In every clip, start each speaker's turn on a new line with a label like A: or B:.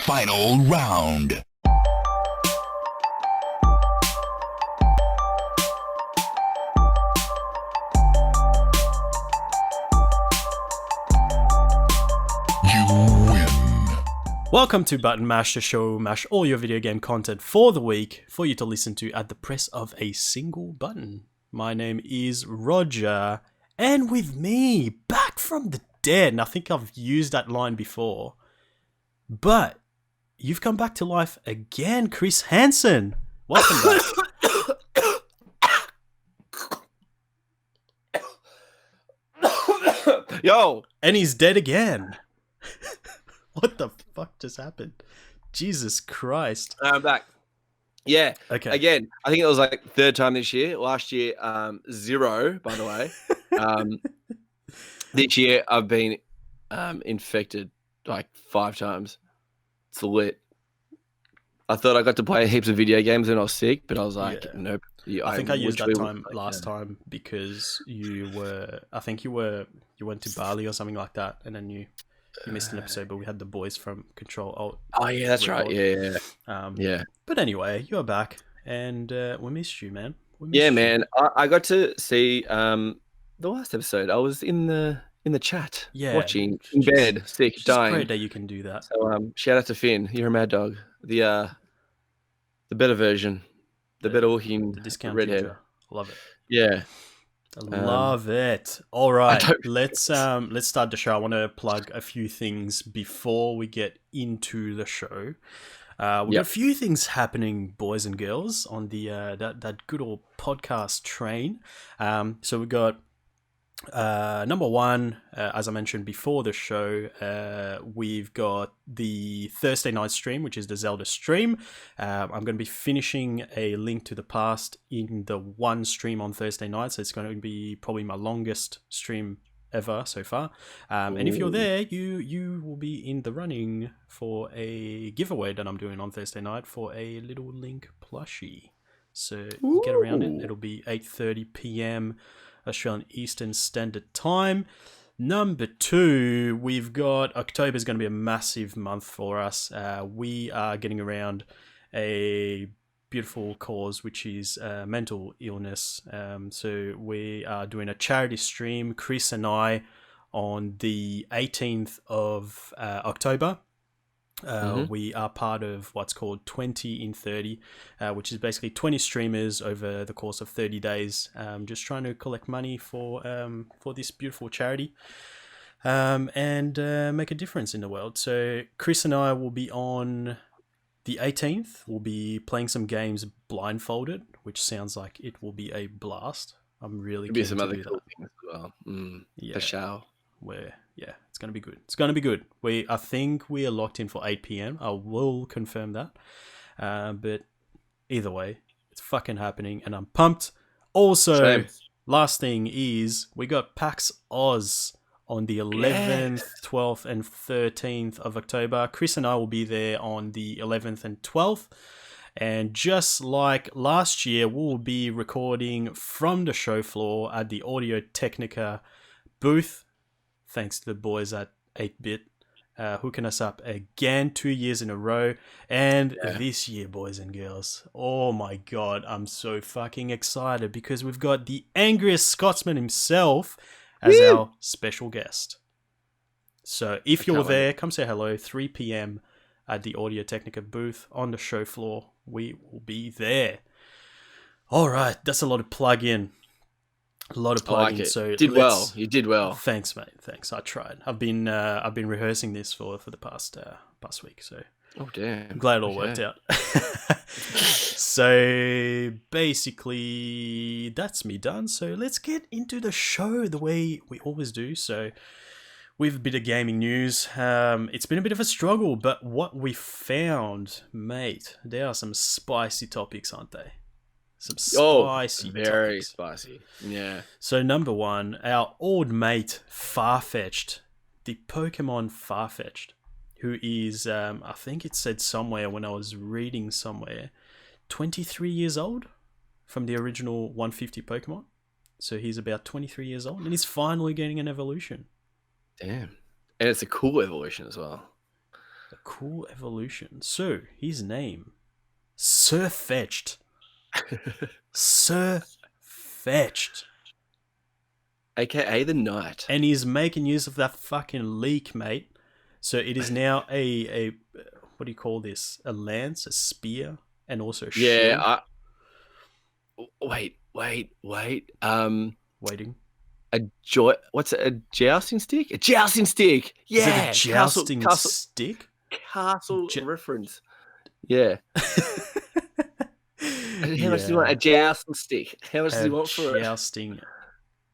A: final round.
B: Welcome to Button Mash, the show mash all your video game content for the week for you to listen to at the press of a single button. My name is Roger, and with me, back from the dead, and I think I've used that line before, but you've come back to life again, Chris Hansen. Welcome
C: back. Yo!
B: And he's dead again. What the fuck just happened? Jesus Christ.
C: I'm back. Yeah.
B: Okay.
C: Again, I think it was like third time this year. Last year, 0, by the way. This year, I've been infected like 5 times. It's lit. I thought I got to play heaps of video games when I was sick, but I was like, nope.
B: I think I used that time last time because you went to Bali or something like that, and then you missed an episode, but we had the boys from Control.
C: Oh yeah, that's right. Yeah. Yeah.
B: But anyway, you're back, and we missed you, man.
C: Man. I got to see the last episode. I was in the chat, watching in bed, sick, dying.
B: Great that you can do that.
C: So shout out to Finn. You're a mad dog. The better version, the better looking,
B: the discount
C: redhead.
B: Ginger. Love it.
C: Yeah.
B: I love it. All right, let's start the show. I want to plug a few things before we get into the show. We've got a few things happening, boys and girls, on the that good old podcast train. So we got number one, as I mentioned before the show, we've got the Thursday night stream, which is the Zelda stream. I'm going to be finishing a Link to the Past in the one stream on Thursday night, so it's going to be probably my longest stream ever so far. And if you're there, you will be in the running for a giveaway that I'm doing on Thursday night for a little Link plushie. So get around it. It'll be 8:30 p.m. Australian Eastern Standard Time. Number 2, we've got October is going to be a massive month for us. We are getting around a beautiful cause, which is mental illness. So we are doing a charity stream, Chris and I, on the 18th of October. We are part of what's called 20 in 30, which is basically 20 streamers over the course of 30 days, just trying to collect money for this beautiful charity and make a difference in the world. So Chris and I will be on the 18th. We'll be playing some games blindfolded, which sounds like it will be a blast. I'm really keen to do that. There'll be some other cool
C: things as well. For sure.
B: It's going to be good. It's going to be good. I think we are locked in for 8 p.m. I will confirm that. But either way, it's fucking happening and I'm pumped. Also, last thing is we got PAX Oz on the 11th, 12th and 13th of October. Chris and I will be there on the 11th and 12th. And just like last year, we'll be recording from the show floor at the Audio Technica booth. Thanks to the boys at 8-Bit hooking us up again 2 years in a row. And this year, boys and girls, oh my God, I'm so fucking excited because we've got the angriest Scotsman himself as our special guest. So if you're there, come say hello, 3 p.m. at the Audio Technica booth on the show floor. We will be there. All right, that's a lot of plug-in. A lot of plugging. So
C: You did well.
B: Thanks, mate. Thanks. I tried. I've been rehearsing this for the past week. So
C: damn.
B: I'm glad it all worked out. So basically, that's me done. So let's get into the show the way we always do. So with a bit of gaming news, it's been a bit of a struggle, but what we found, mate, there are some spicy topics, aren't they? Some spicy
C: very
B: topics.
C: Spicy. Yeah.
B: So number one, our old mate Farfetch'd, the Pokemon Farfetch'd, who is, I think it said somewhere when I was reading somewhere, 23 years old from the original 150 Pokemon. So he's about 23 years old and he's finally getting an evolution.
C: Damn. And it's a cool evolution as well.
B: A cool evolution. So, his name, Farfetch'd. Farfetch'd.
C: AKA the Knight.
B: And he's making use of that fucking leak, mate. So it is now a what do you call this? A lance, a spear, and also a shield.
C: Yeah. Wait.
B: Waiting.
C: What's it? A jousting stick? A jousting stick. Yeah.
B: Is it a jousting stick?
C: Castle reference. Yeah. How much do you want? A jousting stick. How much do you want for
B: a jousting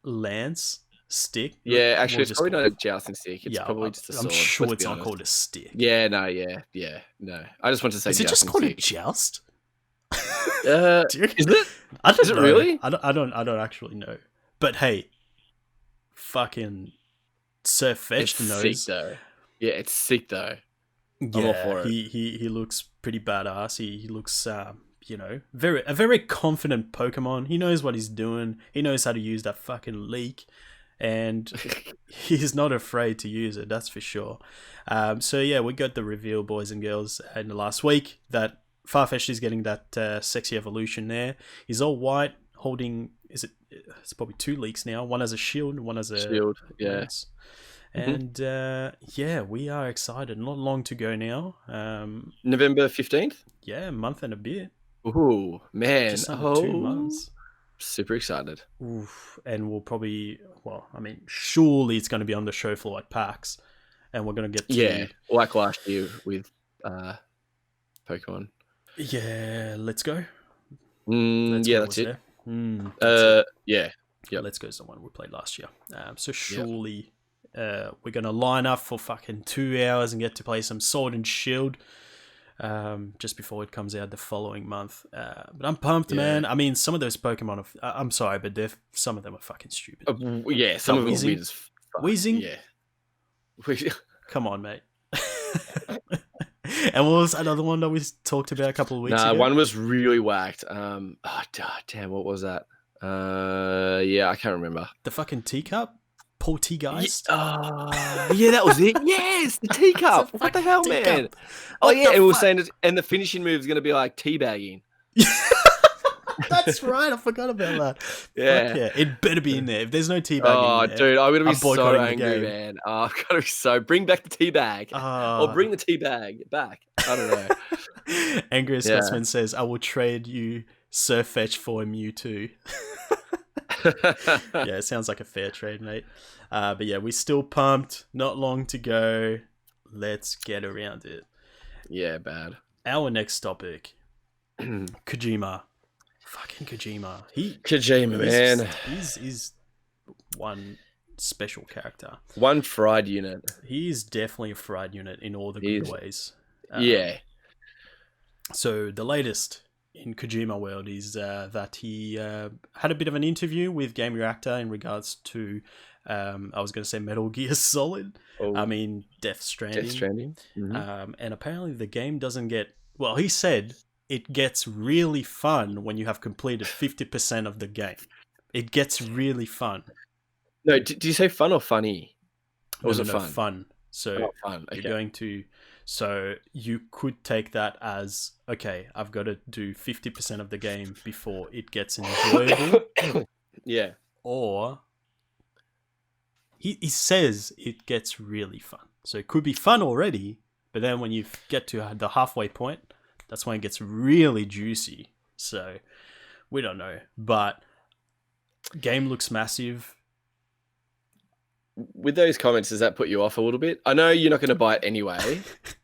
B: lance stick?
C: Yeah, actually, it's probably not a jousting stick. It's probably just a sword.
B: I'm sure it's not called a stick.
C: Yeah, no, no. I just want to say,
B: is it just called a joust?
C: Is it?
B: Is
C: it really?
B: I don't actually know. But hey, fucking Farfetch'd knows.
C: Sick though. Yeah, it's sick though.
B: I'm all for it. He looks pretty badass. He looks a very confident Pokemon. He knows what he's doing. He knows how to use that fucking leak, and he's not afraid to use it. That's for sure. So yeah, we got the reveal, boys and girls, in the last week that Farfetch'd is getting that sexy evolution there. He's all white, holding. It's probably 2 leaks now. One as a shield, one as a
C: shield. Yeah.
B: Lance. And we are excited. Not long to go now.
C: November 15th.
B: Yeah, a month and a bit.
C: Ooh, man!
B: Just under 2 months.
C: Super excited.
B: Oof. And we'll probably, surely it's going to be on the show floor at PAX, and we're going to get to
C: like last year with Pokemon.
B: Yeah, Let's Go.
C: That's it. Yeah.
B: Let's Go is the one we played last year. So surely we're going to line up for fucking 2 hours and get to play some Sword and Shield just before it comes out the following month. But I'm pumped, man. I mean, some of those Pokemon, I'm sorry, but some of them are fucking stupid.
C: Some of them are weird as fuck.
B: Wheezing?
C: Yeah.
B: Come on, mate. And what was another one that we talked about a couple of weeks ago?
C: One was really whacked. Damn, what was that? I can't remember.
B: The fucking teacup? Poltergeist?
C: Yeah, that was it. Yes, the teacup. What the hell, man? Oh, yeah, and we were saying, and the finishing move is going to be like teabagging.
B: That's right. I forgot about that.
C: Yeah.
B: It better be in there. If there's no teabagging in there,
C: dude, I'm going to be so angry, man. I've got to be so... Bring back the teabag. Or bring the teabag back. I don't know.
B: Angry Scotsman says, I will trade you Farfetch'd for a Mewtwo. Yeah, it sounds like a fair trade, mate. But yeah, we're still pumped. Not long to go. Let's get around it.
C: Yeah, bad.
B: Our next topic. Kojima. Fucking Kojima.
C: Kojima, man.
B: He's one special character.
C: One fried unit.
B: He is definitely a fried unit in all the good ways.
C: Yeah. So
B: the latest in Kojima world is that he had a bit of an interview with Game Reactor in regards to, I was going to say Metal Gear Solid. I mean, Death Stranding.
C: Mm-hmm.
B: And apparently the game doesn't get... Well, he said it gets really fun when you have completed 50% of the game. It gets really fun.
C: No, did you say fun or funny? Or was it fun?
B: Fun. So
C: fun. Okay.
B: You're going to... So you could take that as, okay, I've got to do 50% of the game before it gets enjoyable.
C: Yeah.
B: Or he says it gets really fun. So it could be fun already, but then when you get to the halfway point, that's when it gets really juicy. So we don't know. But game looks massive.
C: With those comments, does that put you off a little bit? I know you're not going to buy it anyway,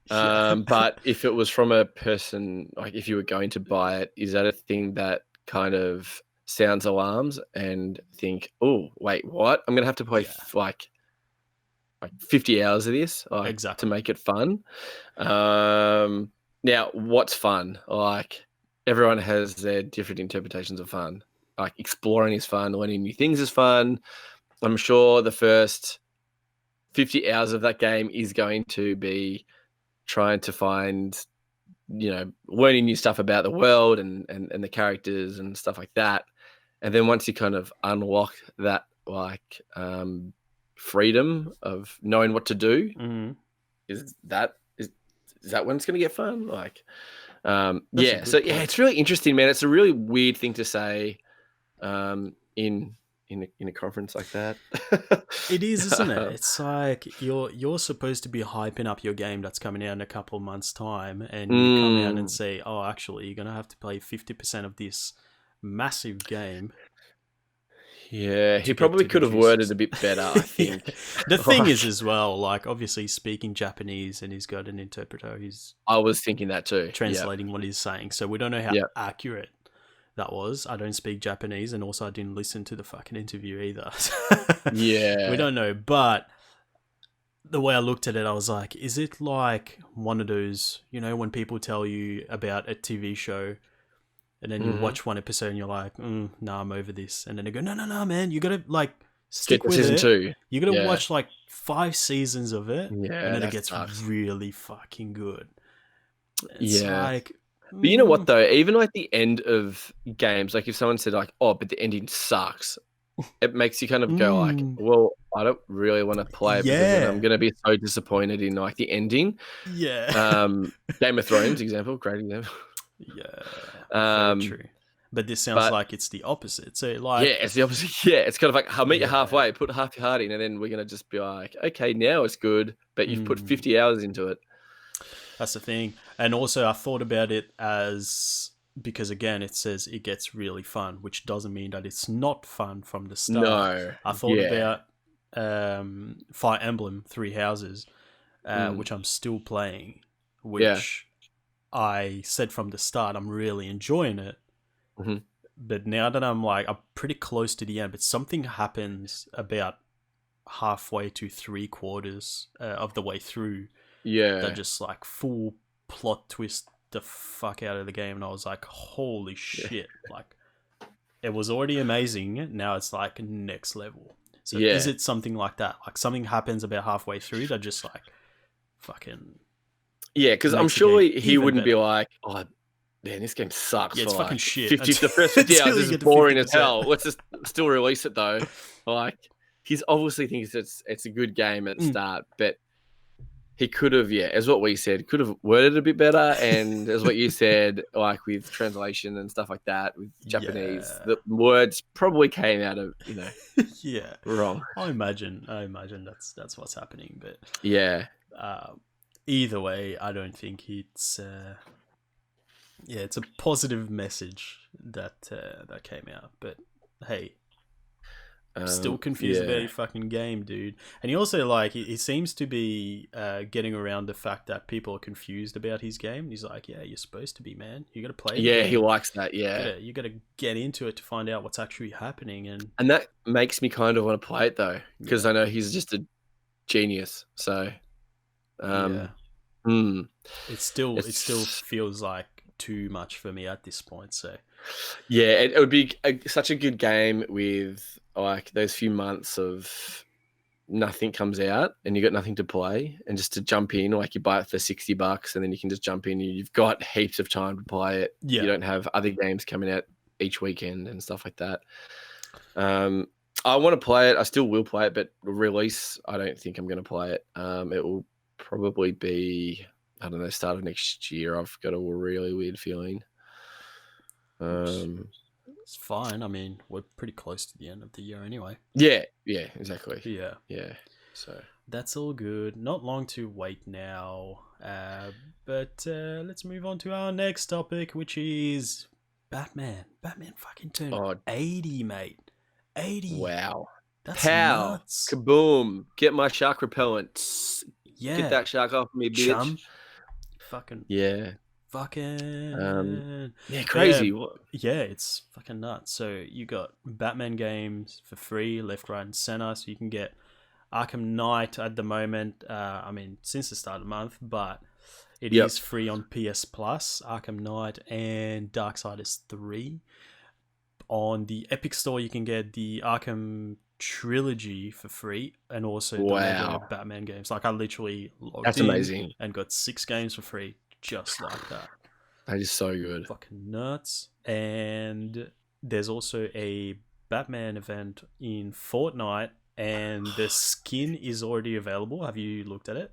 C: but if it was from a person, like if you were going to buy it, is that a thing that kind of sounds alarms and think, oh, wait, what? I'm going to have to play like 50 hours of this to make it fun. Now, what's fun? Like everyone has their different interpretations of fun. Like exploring is fun, learning new things is fun. I'm sure the first 50 hours of that game is going to be trying to find, learning new stuff about the world and the characters and stuff like that. And then once you kind of unlock that, freedom of knowing what to do, is is that when it's going to get fun? Like,
B: That's a
C: So
B: good point.
C: it's really interesting, man. It's a really weird thing to say, in a conference like that.
B: It is, isn't it? It's like you're supposed to be hyping up your game that's coming out in a couple of months' time, and you come out and say, "Oh, actually, you're gonna have to play 50% of this massive game."
C: Yeah, he
B: to get
C: probably
B: to the
C: could have worded
B: juices.
C: a bit better, I think.
B: Yeah. The thing is, as well, like obviously speaking Japanese, and he's got an interpreter who's
C: I was thinking that too.
B: translating what he's saying, so we don't know how
C: Yeah.
B: accurate that was. I don't speak Japanese, and also I didn't listen to the fucking interview either.
C: Yeah.
B: We don't know, but the way I looked at it, I was like, is it like one of those, you know, when people tell you about a TV show and then you watch one episode and you're like, nah, I'm over this. And then they go, no, man, you got to like stick with
C: season
B: it.
C: 2.
B: You got to watch like 5 seasons of it.
C: Yeah,
B: and then it
C: that
B: gets
C: sucks.
B: really fucking good. It's like...
C: But you know what though? Even like the end of games, like if someone said like, oh, but the ending sucks, it makes you kind of go like, well, I don't really want to play it because then I'm going to be so disappointed in like the ending.
B: Yeah.
C: Game of Thrones example, great example.
B: Yeah. Very true. But this sounds like it's the opposite. So like,
C: yeah, it's the opposite. Yeah, it's kind of like, I'll meet you halfway, put half your heart in, and then we're going to just be like, okay, now it's good, but you've put 50 hours into it.
B: That's the thing. And also I thought about it as, because again, it says it gets really fun, which doesn't mean that it's not fun from the start.
C: No.
B: I thought about Fire Emblem 3 Houses, which I'm still playing, which I said from the start, I'm really enjoying it. But now that I'm pretty close to the end, but something happens about halfway to 3/4 of the way through.
C: Yeah.
B: That just like full plot twist the fuck out of the game. And I was like, holy shit. Like, it was already amazing. Now it's like next level. So is it something like that? Like something happens about halfway through that just like fucking...
C: Yeah, because I'm sure he wouldn't be like, oh, man, this game sucks.
B: Yeah, it's
C: for
B: fucking
C: like
B: shit.
C: 50, the first 50 hours is boring as
B: 50%.
C: hell. Let's just still release it though. Like, he's obviously thinks it's a good game at the start, but he could have, as what we said, could have worded a bit better. And as what you said, like with translation and stuff like that, with Japanese, the words probably came out of, wrong.
B: I imagine that's what's happening. But either way, I don't think it's it's a positive message that came out. But hey, I'm still confused about your fucking game, dude. And he also he seems to be getting around the fact that people are confused about his game. He's like, yeah, you're supposed to be, man. You got to play.
C: Yeah, he likes that. Yeah,
B: you got to get into it to find out what's actually happening,
C: and that makes me kind of want to play it though, because I know he's just a genius. So,
B: it still feels like too much for me at this point. So,
C: yeah, it would be such a good game with like those few months of nothing comes out and you got nothing to play, and just to jump in, like you buy it for $60 and then you can just jump in and you've got heaps of time to play it. You don't have other games coming out each weekend and stuff like that. I want to play it. I still will play it, but release, I don't think I'm going to play it. It will probably be, I don't know, start of next year. I've got a really weird feeling.
B: It's fine. I mean, we're pretty close to the end of the year anyway.
C: Yeah, exactly.
B: Yeah.
C: So
B: that's all good. Not long to wait now. But let's move on to our next topic, which is Batman. Batman fucking turned 80, mate. 80.
C: Wow.
B: That's nuts.
C: Kaboom. Get my shark repellent.
B: Yeah.
C: Get that shark off me, bitch.
B: Chum. Fucking.
C: Yeah.
B: Fucking.
C: Crazy.
B: Yeah, it's fucking nuts. So you got Batman games for free, left, right, and center. So you can get Arkham Knight at the moment. I mean, since the start of the month, but it is free on PS Plus, Arkham Knight and Darksiders 3. On the Epic Store, you can get the Arkham Trilogy for free, and also the Lego Batman games. Like I literally logged in
C: amazing.
B: And got 6 games for free, just like that.
C: That is so good.
B: Fucking nuts. And there's also a Batman event in Fortnite, and the skin is already available. Have you looked at it?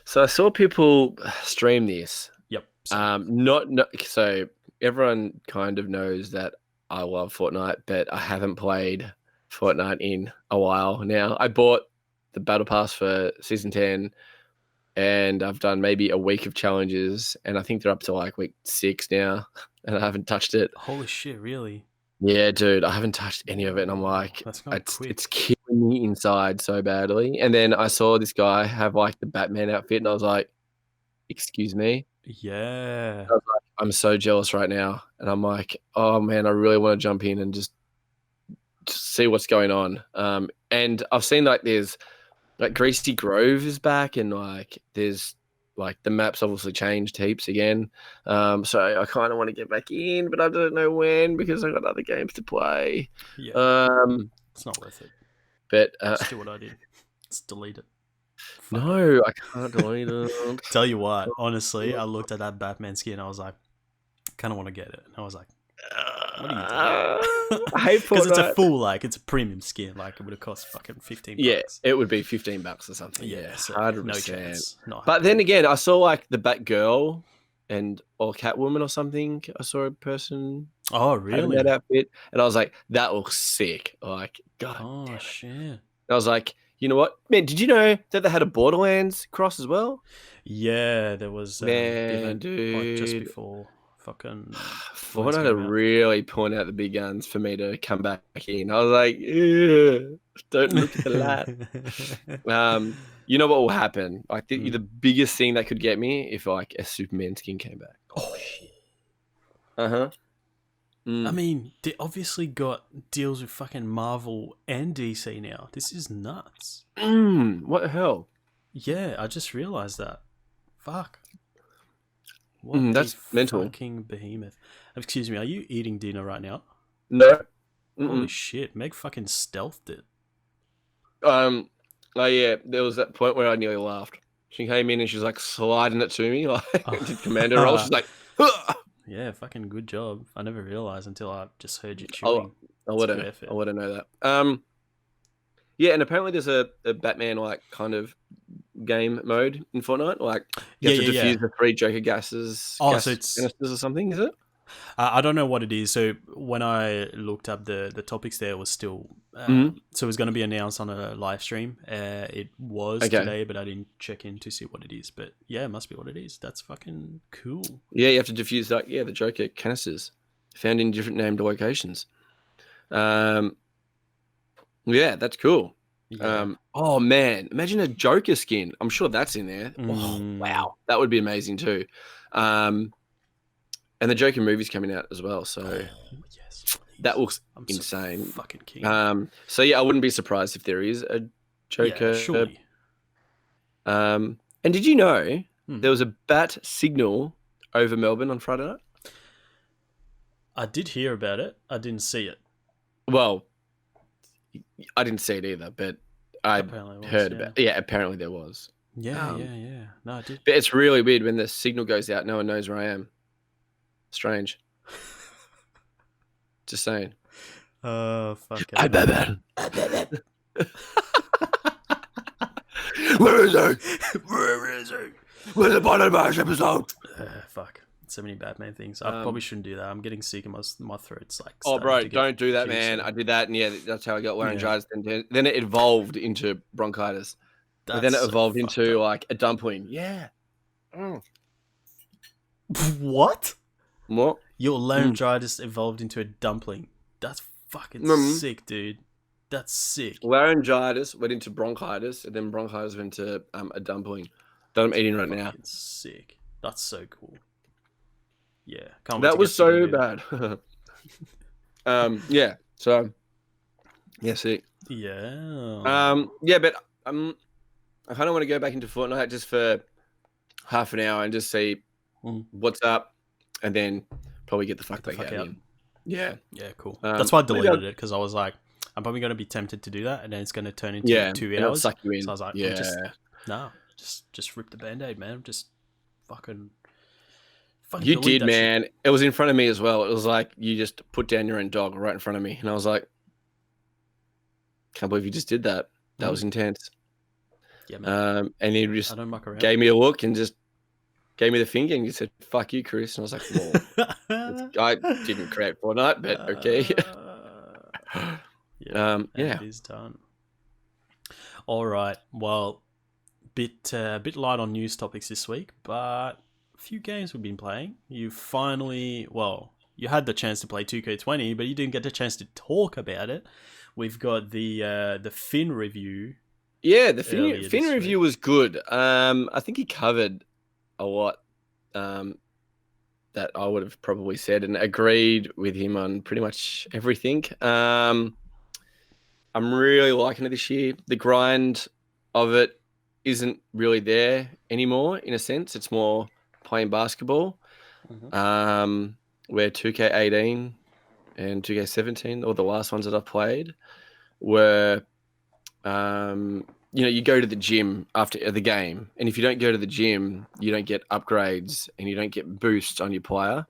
C: So I saw people stream this.
B: Yep.
C: So everyone kind of knows that I love Fortnite, but I haven't played Fortnite in a while now. I bought the Battle Pass for Season 10, and I've done maybe a week of challenges, and I think they're up to like week 6 now, and I haven't touched it.
B: Holy shit, really?
C: Yeah, dude, I haven't touched any of it, and I'm like, it's killing me inside so badly. And then I saw this guy have like the Batman outfit, and I was like, excuse me?
B: Yeah.
C: I was like, I'm so jealous right now. And I'm like, oh man, I really want to jump in and just see what's going on. And I've seen like there's like Greasy Grove is back, and like there's like the map's obviously changed heaps again. So I kind of want to get back in, but I don't know when because I've got other games to play.
B: Yeah. It's not worth it.
C: But
B: just do what I did. Just delete it.
C: Fuck no, I can't delete it.
B: Tell you what, honestly, I looked at that Batman skin and I was like, I kind of want to get it. And I was like, what are you doing?
C: I hate Fortnite.
B: Because it's a full, like, it's a premium skin. Like, it would have cost fucking $15.
C: Yeah, it would be $15 or something.
B: Yeah, so
C: 100%.
B: No chance.
C: But then again, I saw like the Batgirl or Catwoman or something. I saw a person.
B: Oh, really?
C: That outfit, and I was like, that looks sick. Like, God.
B: Oh shit.
C: And I was like, you know what, man? Did you know that they had a Borderlands cross as well?
B: Yeah, there was.
C: Man, dude,
B: like, just before fucking.
C: Fortnite are really pulling out the big guns for me to come back in. I was like, don't look at the lad. You know what will happen? Like the biggest thing that could get me if like a Superman skin came back.
B: Oh shit.
C: I
B: mean, they obviously got deals with fucking Marvel and DC now. This is nuts.
C: What the hell?
B: Yeah, I just realized that. Fuck. What
C: that's mental.
B: Fucking behemoth. Excuse me, are you eating dinner right now?
C: No.
B: Holy shit, Meg fucking stealthed it.
C: Oh yeah, there was that point where I nearly laughed. She came in and she's like sliding it to me, like did commando roll. She's like,
B: yeah, fucking good job. I never realized until I just heard you chewing.
C: I would have know that. Yeah, and apparently there's a Batman like kind of game mode in Fortnite. Like you have to defuse the 3 Joker gases.
B: So it's
C: canisters or something, is it?
B: I don't know what it is. So when I looked up the topics, there was still so it was going to be announced on a live stream. It was today, but I didn't check in to see what it is. But yeah, it must be what it is. That's fucking cool. Yeah,
C: you have to defuse like the Joker canisters found in different named locations. Yeah, that's cool. Yeah. Oh man, imagine a Joker skin. I'm sure that's in there. Oh, wow, that would be amazing too. And the Joker movie's coming out as well, so
B: yes,
C: that looks insane.
B: So fucking keen.
C: So yeah, I wouldn't be surprised if there is a Joker.
B: Yeah, surely.
C: And did you know there was a bat signal over Melbourne on Friday night?
B: I did hear about it. I didn't see it.
C: Well, I didn't see it either, but I heard about it. Yeah, apparently there was.
B: Yeah. No, I did.
C: But it's really weird when the signal goes out, no one knows where I am. Strange. Just saying.
B: Oh, fuck it.
C: Where is he? Where is he? Where's the bottom of my episode?
B: Fuck. So many Batman things. I probably shouldn't do that. I'm getting sick and my throat's like...
C: Oh, bro, don't do that, man. I did that, and yeah, that's how I got laryngitis. Yeah. Then it evolved into bronchitis. And then it evolved into, like, a dumpling. Yeah.
B: What?
C: What?
B: Your laryngitis evolved into a dumpling. That's fucking sick, dude. That's sick.
C: Laryngitis went into bronchitis, and then bronchitis went into a dumpling that I'm eating right now.
B: Sick. That's so cool. Yeah.
C: That was so bad. Yeah. So, yeah, sick.
B: Yeah.
C: Yeah, but I kind of want to go back into Fortnite just for half an hour and just see what's up, and then probably get the fuck back out. Yeah.
B: Yeah, cool. That's why I deleted it, because I was like, I'm probably going to be tempted to do that, and then it's going to turn into 2 hours.
C: Suck you in.
B: So I was like, just rip the Band-Aid, man. Just fucking
C: you did, man. Shit. It was in front of me as well. It was like you just put down your own dog right in front of me, and I was like, can't believe you just did that. That was intense.
B: Yeah, man.
C: And he
B: I
C: just
B: don't muck around.
C: gave me a look and just gave me the finger and he said, "Fuck you, Chris." And I was like, "Well, I didn't create Fortnite, but okay."
B: Yeah, and
C: Yeah.
B: it is done. All right. Well, bit light on news topics this week, but a few games we've been playing. You finally, well, you had the chance to play 2K20, but you didn't get the chance to talk about it. We've got the Finn review.
C: Yeah, the
B: earlier
C: Finn
B: this
C: review
B: week.
C: was good. I think he covered a lot that I would have probably said and agreed with him on pretty much everything. I'm really liking it this year. The grind of it isn't really there anymore, in a sense. It's more playing basketball. Where 2K18 and 2K17, or the last ones that I've played, were you go to the gym after the game, and if you don't go to the gym, you don't get upgrades and you don't get boosts on your player.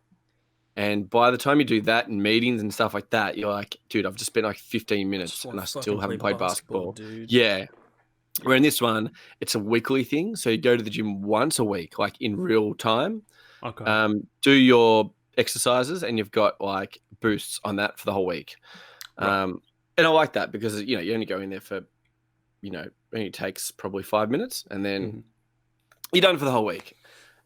C: And by the time you do that in meetings and stuff like that, you're like, dude, I've just spent like 15 minutes and I still haven't played basketball.
B: Dude.
C: Yeah. Where in this one, it's a weekly thing. So you go to the gym once a week, like in real time.
B: Okay.
C: Do your exercises and you've got like boosts on that for the whole week.
B: Right.
C: And I like that because, you only go in there for, it only takes probably 5 minutes and then you're done for the whole week.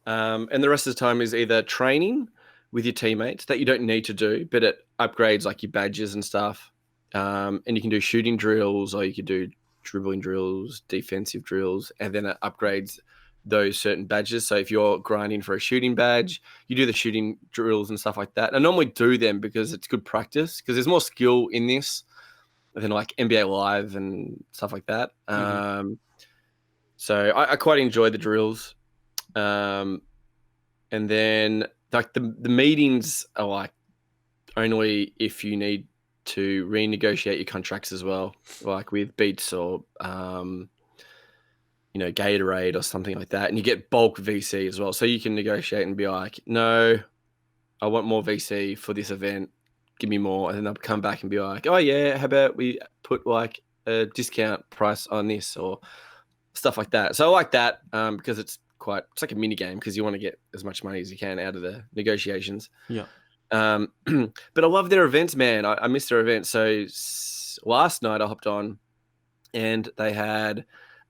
C: And the rest of the time is either training with your teammates that you don't need to do, but it upgrades like your badges and stuff. And you can do shooting drills or you can do dribbling drills, defensive drills, and then it upgrades those certain badges. So if you're grinding for a shooting badge, you do the shooting drills and stuff like that. And I normally do them because it's good practice because there's more skill in this than like NBA Live and stuff like that. So I quite enjoy the drills. And then like the meetings are like only if you need to renegotiate your contracts as well, like with Beats or Gatorade or something like that, and you get bulk VC as well, so you can negotiate and be like, no, I want more VC for this event, give me more, and then they'll come back and be like, oh yeah, how about we put like a discount price on this or stuff like that. So I like that because it's like a mini game because you want to get as much money as you can out of the negotiations.
B: Yeah.
C: But I love their events, man. I miss their events. So last night I hopped on and they had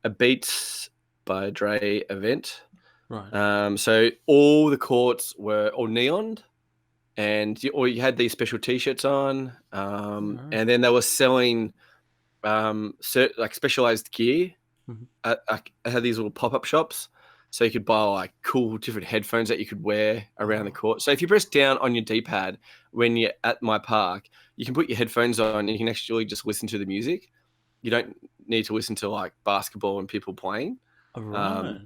C: a Beats by Dre event.
B: Right.
C: So all the courts were all neoned and you had these special T-shirts on. And then they were selling like specialized gear. I had these little pop-up shops. So you could buy like cool different headphones that you could wear around the court. So if you press down on your D-pad when you're at my park, you can put your headphones on and you can actually just listen to the music. You don't need to listen to like basketball and people playing.
B: Right.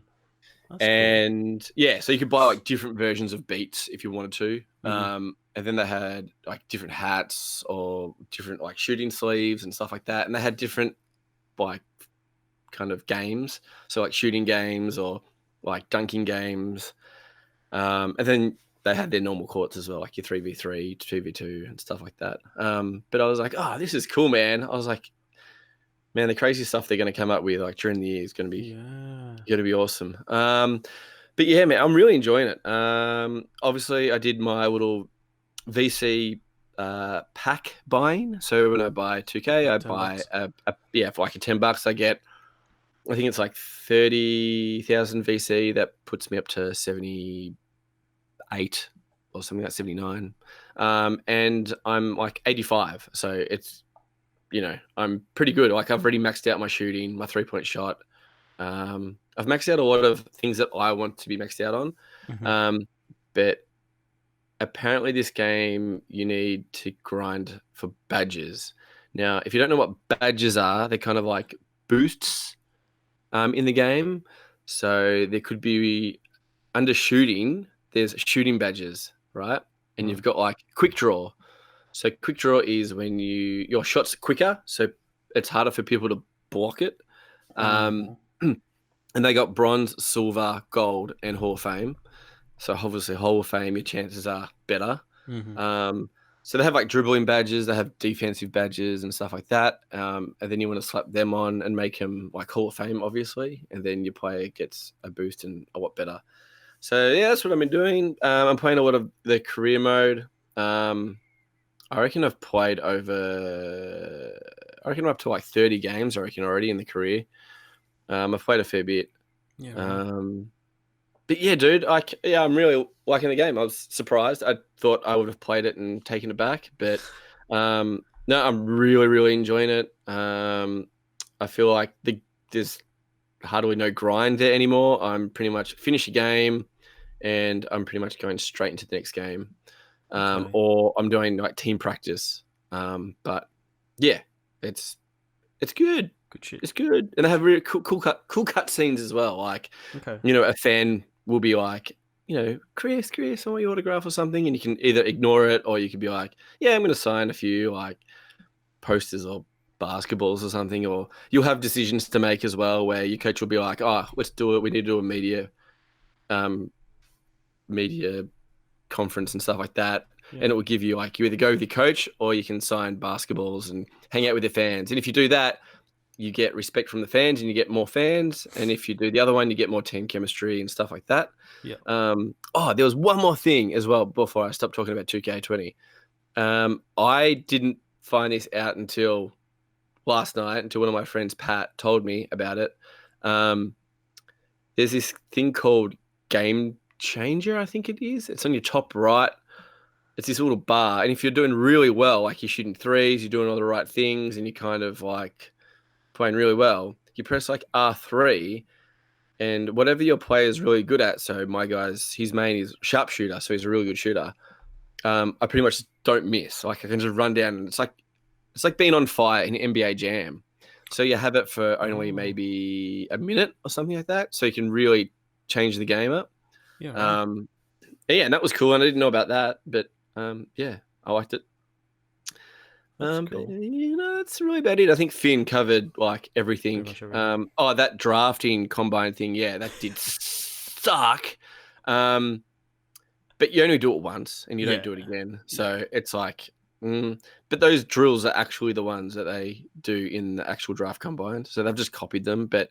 C: And cool. Yeah, so you could buy like different versions of Beats if you wanted to.
B: Mm-hmm.
C: And then they had like different hats or different like shooting sleeves and stuff like that. And they had different like kind of games. So like shooting games or like dunking games. And then they had their normal courts as well, like your 3v3, 2v2 and stuff like that. But I was like, oh, this is cool, man. I was like, man, the crazy stuff they're going to come up with like during the year is going to be awesome. But yeah, man, I'm really enjoying it. Obviously, I did my little VC pack buying. So when I buy 2K, I buy for like $10, I get, I think it's like 30,000 VC. That puts me up to 78 or something like 79. And I'm like 85. So it's, I'm pretty good. Like I've already maxed out my shooting, my 3-point shot. I've maxed out a lot of things that I want to be maxed out on. But apparently this game, you need to grind for badges. Now, if you don't know what badges are, they're kind of like boosts in the game. So there could be under shooting, there's shooting badges, right? And you've got like quick draw. So quick draw is when your shot's quicker, so it's harder for people to block it. And they got bronze, silver, gold, and Hall of Fame. So obviously Hall of Fame, your chances are better. So they have like dribbling badges, they have defensive badges and stuff like that. And then you want to slap them on and make them like Hall of Fame, obviously. And then your player gets a boost and a lot better. So yeah, that's what I've been doing. I'm playing a lot of the career mode. I reckon I've played over. I reckon I'm up to like 30 games. I reckon already in the career. I've played a fair bit.
B: Yeah. Right.
C: But yeah, dude, I'm really liking the game. I was surprised. I thought I would have played it and taken it back, but no, I'm really, really enjoying it. I feel like there's hardly no grind there anymore. I'm pretty much finish a game, and I'm pretty much going straight into the next game,
B: Okay.
C: or I'm doing like team practice. But yeah, it's good.
B: Good shit.
C: It's good, and I have really cool cut scenes as well. Like,
B: Okay.
C: a fan will be like, Chris, I want your autograph or something, and you can either ignore it or you can be like, yeah, I'm going to sign a few like posters or basketballs or something, or you'll have decisions to make as well where your coach will be like, oh, let's do it. We need to do a media conference and stuff like that.
B: Yeah.
C: And it will give you like, you either go with your coach or you can sign basketballs and hang out with your fans. And if you do that, you get respect from the fans and you get more fans. And if you do the other one, you get more team chemistry and stuff like that.
B: Yeah.
C: There was one more thing as well before I stopped talking about 2K20. I didn't find this out until last night, until one of my friends, Pat, told me about it. There's this thing called Game Changer, I think it is. It's on your top right. It's this little bar. And if you're doing really well, like you're shooting threes, you're doing all the right things, and you're kind of like playing really well, you press like R3, and whatever your player is really good at. So my guy's, his main is sharpshooter, so he's a really good shooter. I pretty much don't miss. Like I can just run down, and it's like being on fire in NBA Jam. So you have it for only maybe a minute or something like that, so you can really change the game up.
B: Yeah. Right.
C: And that was cool, and I didn't know about that, but yeah, I liked it.
B: That's cool.
C: But, that's really about it. I think Finn covered like everything. That drafting combine thing, yeah, that did suck. But you only do it once, and you don't do it again. So it's like, but those drills are actually the ones that they do in the actual draft combine. So they've just copied them. But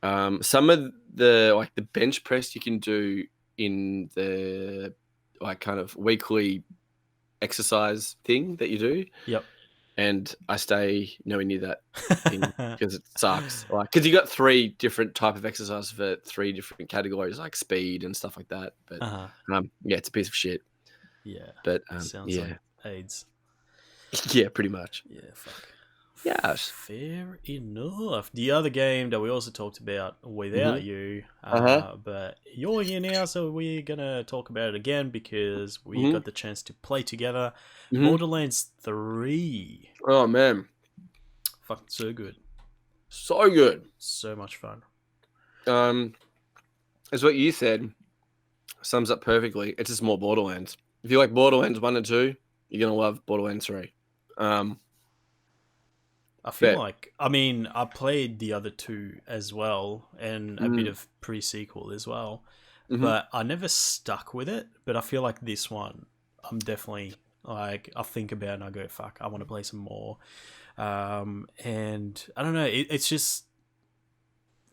C: some of the bench press you can do in the like kind of weekly exercise thing that you do.
B: Yep.
C: And I stay nowhere near that thing because it sucks. Like, because you got 3 different type of exercises for 3 different categories, like speed and stuff like that. But yeah, it's a piece of shit.
B: Yeah.
C: But
B: sounds like AIDS.
C: Yeah, pretty much.
B: Yeah, fuck.
C: Yeah.
B: Fair enough. The other game that we also talked about without you, but you're here now, so we're gonna talk about it again because we got the chance to play together. Borderlands 3.
C: Oh man,
B: fucking so good,
C: so good,
B: so much fun.
C: As what you said sums up perfectly. It's just more Borderlands. If you like Borderlands 1 and 2, you're gonna love Borderlands 3.
B: I feel like, I mean, I played the other 2 as well, and a bit of pre-sequel as well, but I never stuck with it. But I feel like this one, I'm definitely like, I think about it and I go, fuck, I want to play some more. And I don't know, it's just,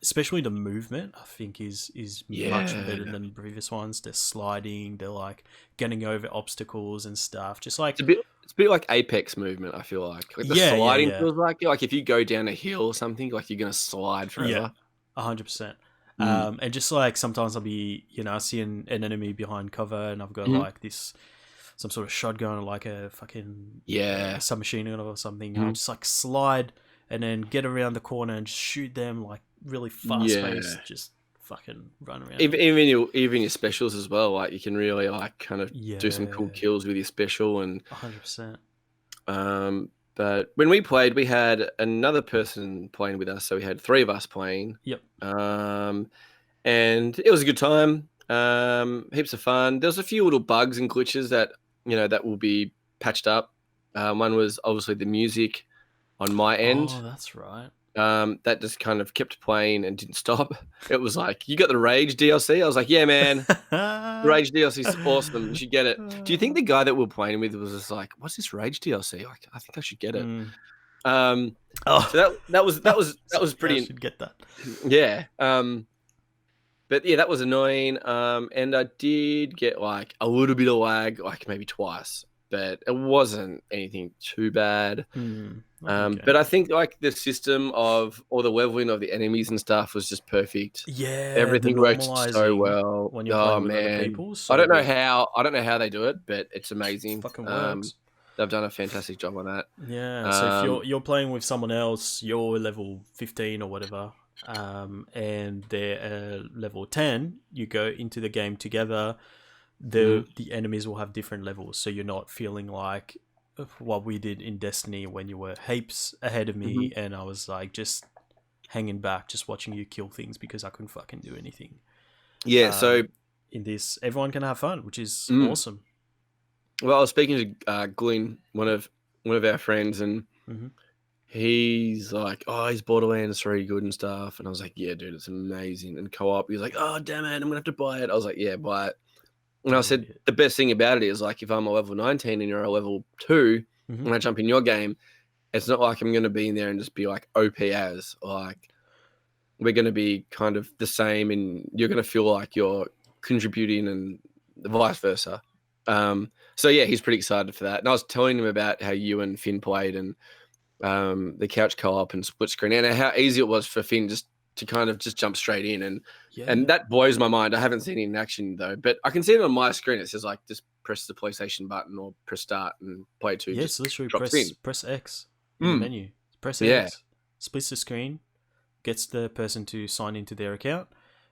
B: especially the movement, I think is much better than the previous ones. They're sliding, they're like getting over obstacles and stuff. Just like
C: it's a bit like Apex movement, I feel like. Like the sliding feels like if you go down a hill or something, like you're gonna slide forever.
B: Yeah, 100%. And just like sometimes I'll be, I see an enemy behind cover, and I've got like some sort of shotgun or like a fucking submachine gun or something. I'll just like slide and then get around the corner and just shoot them like really fast paced, just fucking run around.
C: Even your specials as well, like you can really like kind of do some cool kills with your special and
B: 100%.
C: But when we played, we had another person playing with us, so we had 3 of us playing.
B: Yep.
C: And it was a good time. Heaps of fun. There was a few little bugs and glitches that that will be patched up. One was obviously the music on my end.
B: Oh, that's right.
C: that just kind of kept playing and didn't stop. It was like, you got the Rage DLC? I was like, yeah, man. The Rage DLC is awesome. You should get it. Do you think the guy that we were playing with was just like, what's this Rage DLC? Like, I think I should get it. So that was pretty.
B: I should get that.
C: Yeah. But yeah, that was annoying. And I did get like a little bit of lag, like maybe twice, but it wasn't anything too bad.
B: Okay.
C: But I think like the system of all the leveling of the enemies and stuff was just perfect.
B: Yeah,
C: Everything worked so well.
B: When you're playing with other people. So
C: I don't know how they do it, but it's amazing.
B: It fucking works.
C: They've done a fantastic job on that.
B: Yeah. So if you're playing with someone else, you're level 15 or whatever, and they're level 10, you go into the game together. The enemies will have different levels, so you're not feeling like what we did in Destiny when you were heaps ahead of me and I was like just hanging back, just watching you kill things because I couldn't fucking do anything.
C: Yeah, so
B: in this, everyone can have fun, which is awesome.
C: Well, I was speaking to Glyn, one of our friends, and he's like, "Oh, his Borderlands 3 good and stuff," and I was like, "Yeah, dude, it's amazing." And co-op, he's like, "Oh, damn it, I'm gonna have to buy it." I was like, "Yeah, buy it." And I said, the best thing about it is like, if I'm a level 19 and you're a level 2, when I jump in your game, it's not like I'm going to be in there and just be like OP as, like, we're going to be kind of the same and you're going to feel like you're contributing and vice versa. So yeah, he's pretty excited for that. And I was telling him about how you and Finn played and the couch co-op and split screen and how easy it was for Finn just to kind of just jump straight in and that blows my mind. I haven't seen it in action though, but I can see it on my screen. It says like just press the PlayStation button or press start and play 2.
B: Yes, literally press X in the menu. Press X, splits the screen, gets the person to sign into their account,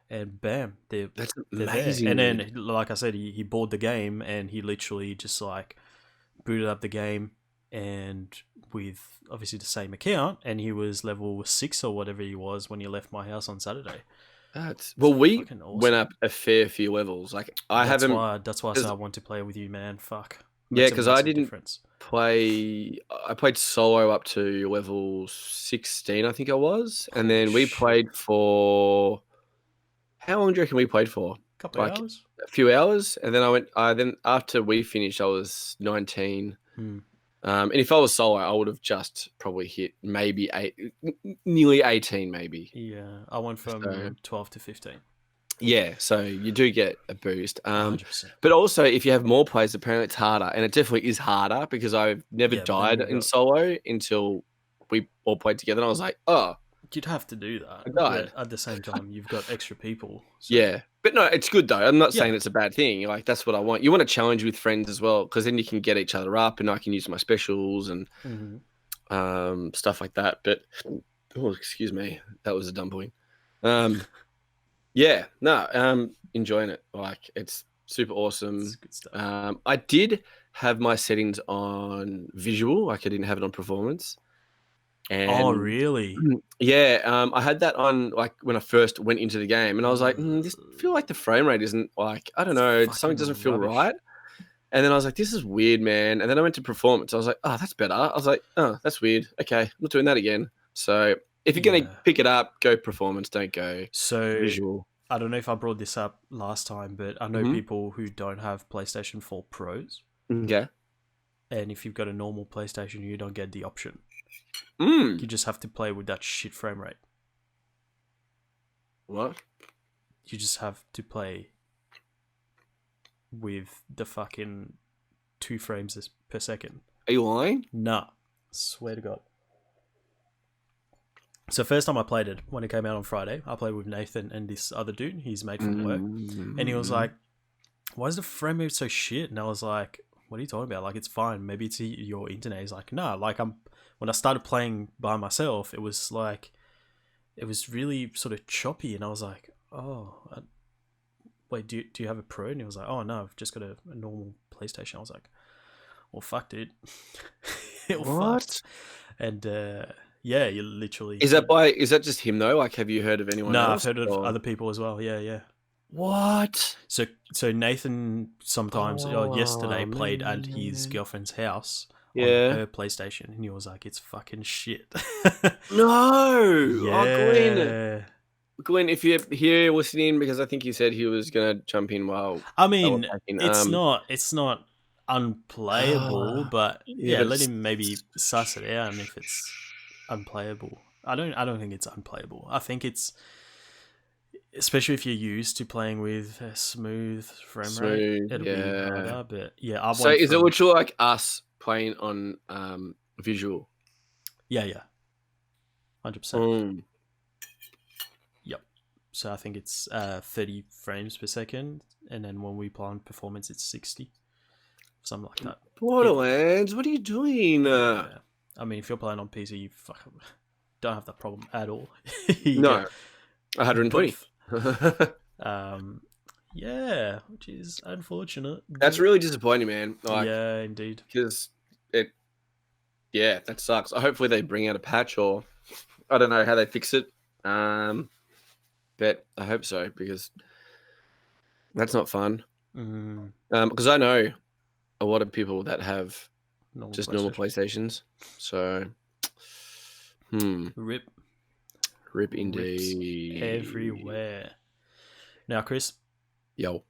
B: and bam, they're amazing. There. And then, like I said, he bought the game and he literally just like booted up the game and with obviously the same account, and he was level 6 or whatever he was when he left my house on Saturday.
C: We awesome. Went up a fair few levels. Like
B: that's why I said I want to play with you, man. Fuck.
C: Yeah, because I didn't play. I played solo up to level 16, I think I was, and then we played for. How long do you reckon we played for?
B: A couple of hours.
C: A few hours, and then I went. Then after we finished, I was 19. And if I was solo, I would have just probably hit maybe nearly 18, maybe.
B: Yeah, I went from 12 to 15.
C: Yeah, so you do get a boost. 100%. But also, if you have more players, apparently it's harder, and it definitely is harder because I've never died in solo until we all played together. And I was like, oh.
B: You'd have to do that. I died. At the same time, you've got extra people.
C: So. Yeah. But no, it's good though. I'm not saying it's a bad thing. Like that's what I want. You want to challenge with friends as well, because then you can get each other up, and I can use my specials and stuff like that. But excuse me, that was a dumb point. Enjoying it. Like it's super awesome. It's good stuff. I did have my settings on visual, like I didn't have it on performance. And,
B: really?
C: Yeah, I had that on like when I first went into the game, and I was like, "This feel like the frame rate isn't like I don't know, something doesn't feel right." And then I was like, "This is weird, man." And then I went to performance. I was like, "Oh, that's better." I was like, "Oh, that's weird. Okay, I'm not doing that again." So if you're gonna pick it up, go performance. Don't go visual.
B: I don't know if I brought this up last time, but I know people who don't have PlayStation 4 Pros.
C: Okay.
B: And if you've got a normal PlayStation, you don't get the option.
C: You
B: just have to play with that shit frame rate.
C: What?
B: You just have to play with the fucking 2 frames per second.
C: Are you lying?
B: Nah. Swear to God. So first time I played it, when it came out on Friday, I played with Nathan and this other dude, he's mate from work. And he was like, why is the frame rate so shit? And I was like, what are you talking about? Like, it's fine. Maybe it's your internet. He's like, no, like when I started playing by myself, it was like, it was really sort of choppy. And I was like, wait, do you have a Pro? And he was like, oh no, I've just got a normal PlayStation. I was like, well, fuck, dude.
C: What?
B: And yeah, you literally.
C: Is that just him though? Like, have you heard of anyone else?
B: No, I've heard of other people as well. Yeah.
C: What?
B: So Nathan sometimes yesterday played at his girlfriend's house on
C: Yeah.
B: her PlayStation, and he was like, "It's fucking shit."
C: No.
B: Yeah.
C: Oh, Glenn, if you're here listening, because I think you said he was gonna jump in while
B: I
C: they were
B: mean,
C: packing.
B: it's not unplayable, but
C: Yeah,
B: yeah,
C: but
B: let
C: it's
B: him maybe suss it out, and if it's unplayable, I don't think it's unplayable. I think it's, especially if you're used to playing with a smooth frame rate,
C: smooth.
B: it'll be
C: Yeah.
B: harder. But yeah, I
C: So
B: went
C: is it
B: from
C: literally like us playing on visual?
B: yeah, 100%.
C: Mm.
B: Yep. So I think it's 30 frames per second, and then when we play on performance, it's 60, something like that.
C: Borderlands, what are you doing?
B: Yeah. I mean, if you're playing on PC, you fucking don't have that problem at all. You
C: No,
B: get
C: 120.
B: both. Yeah, which is unfortunate.
C: That's really disappointing, man. Like,
B: yeah, indeed.
C: because that sucks. Hopefully they bring out a patch, or I don't know how they fix it. But I hope so, because that's not fun. Because I know a lot of people that have normal PlayStations. So,
B: Rip
C: indeed.
B: everywhere. Now, Chris.
C: Yo.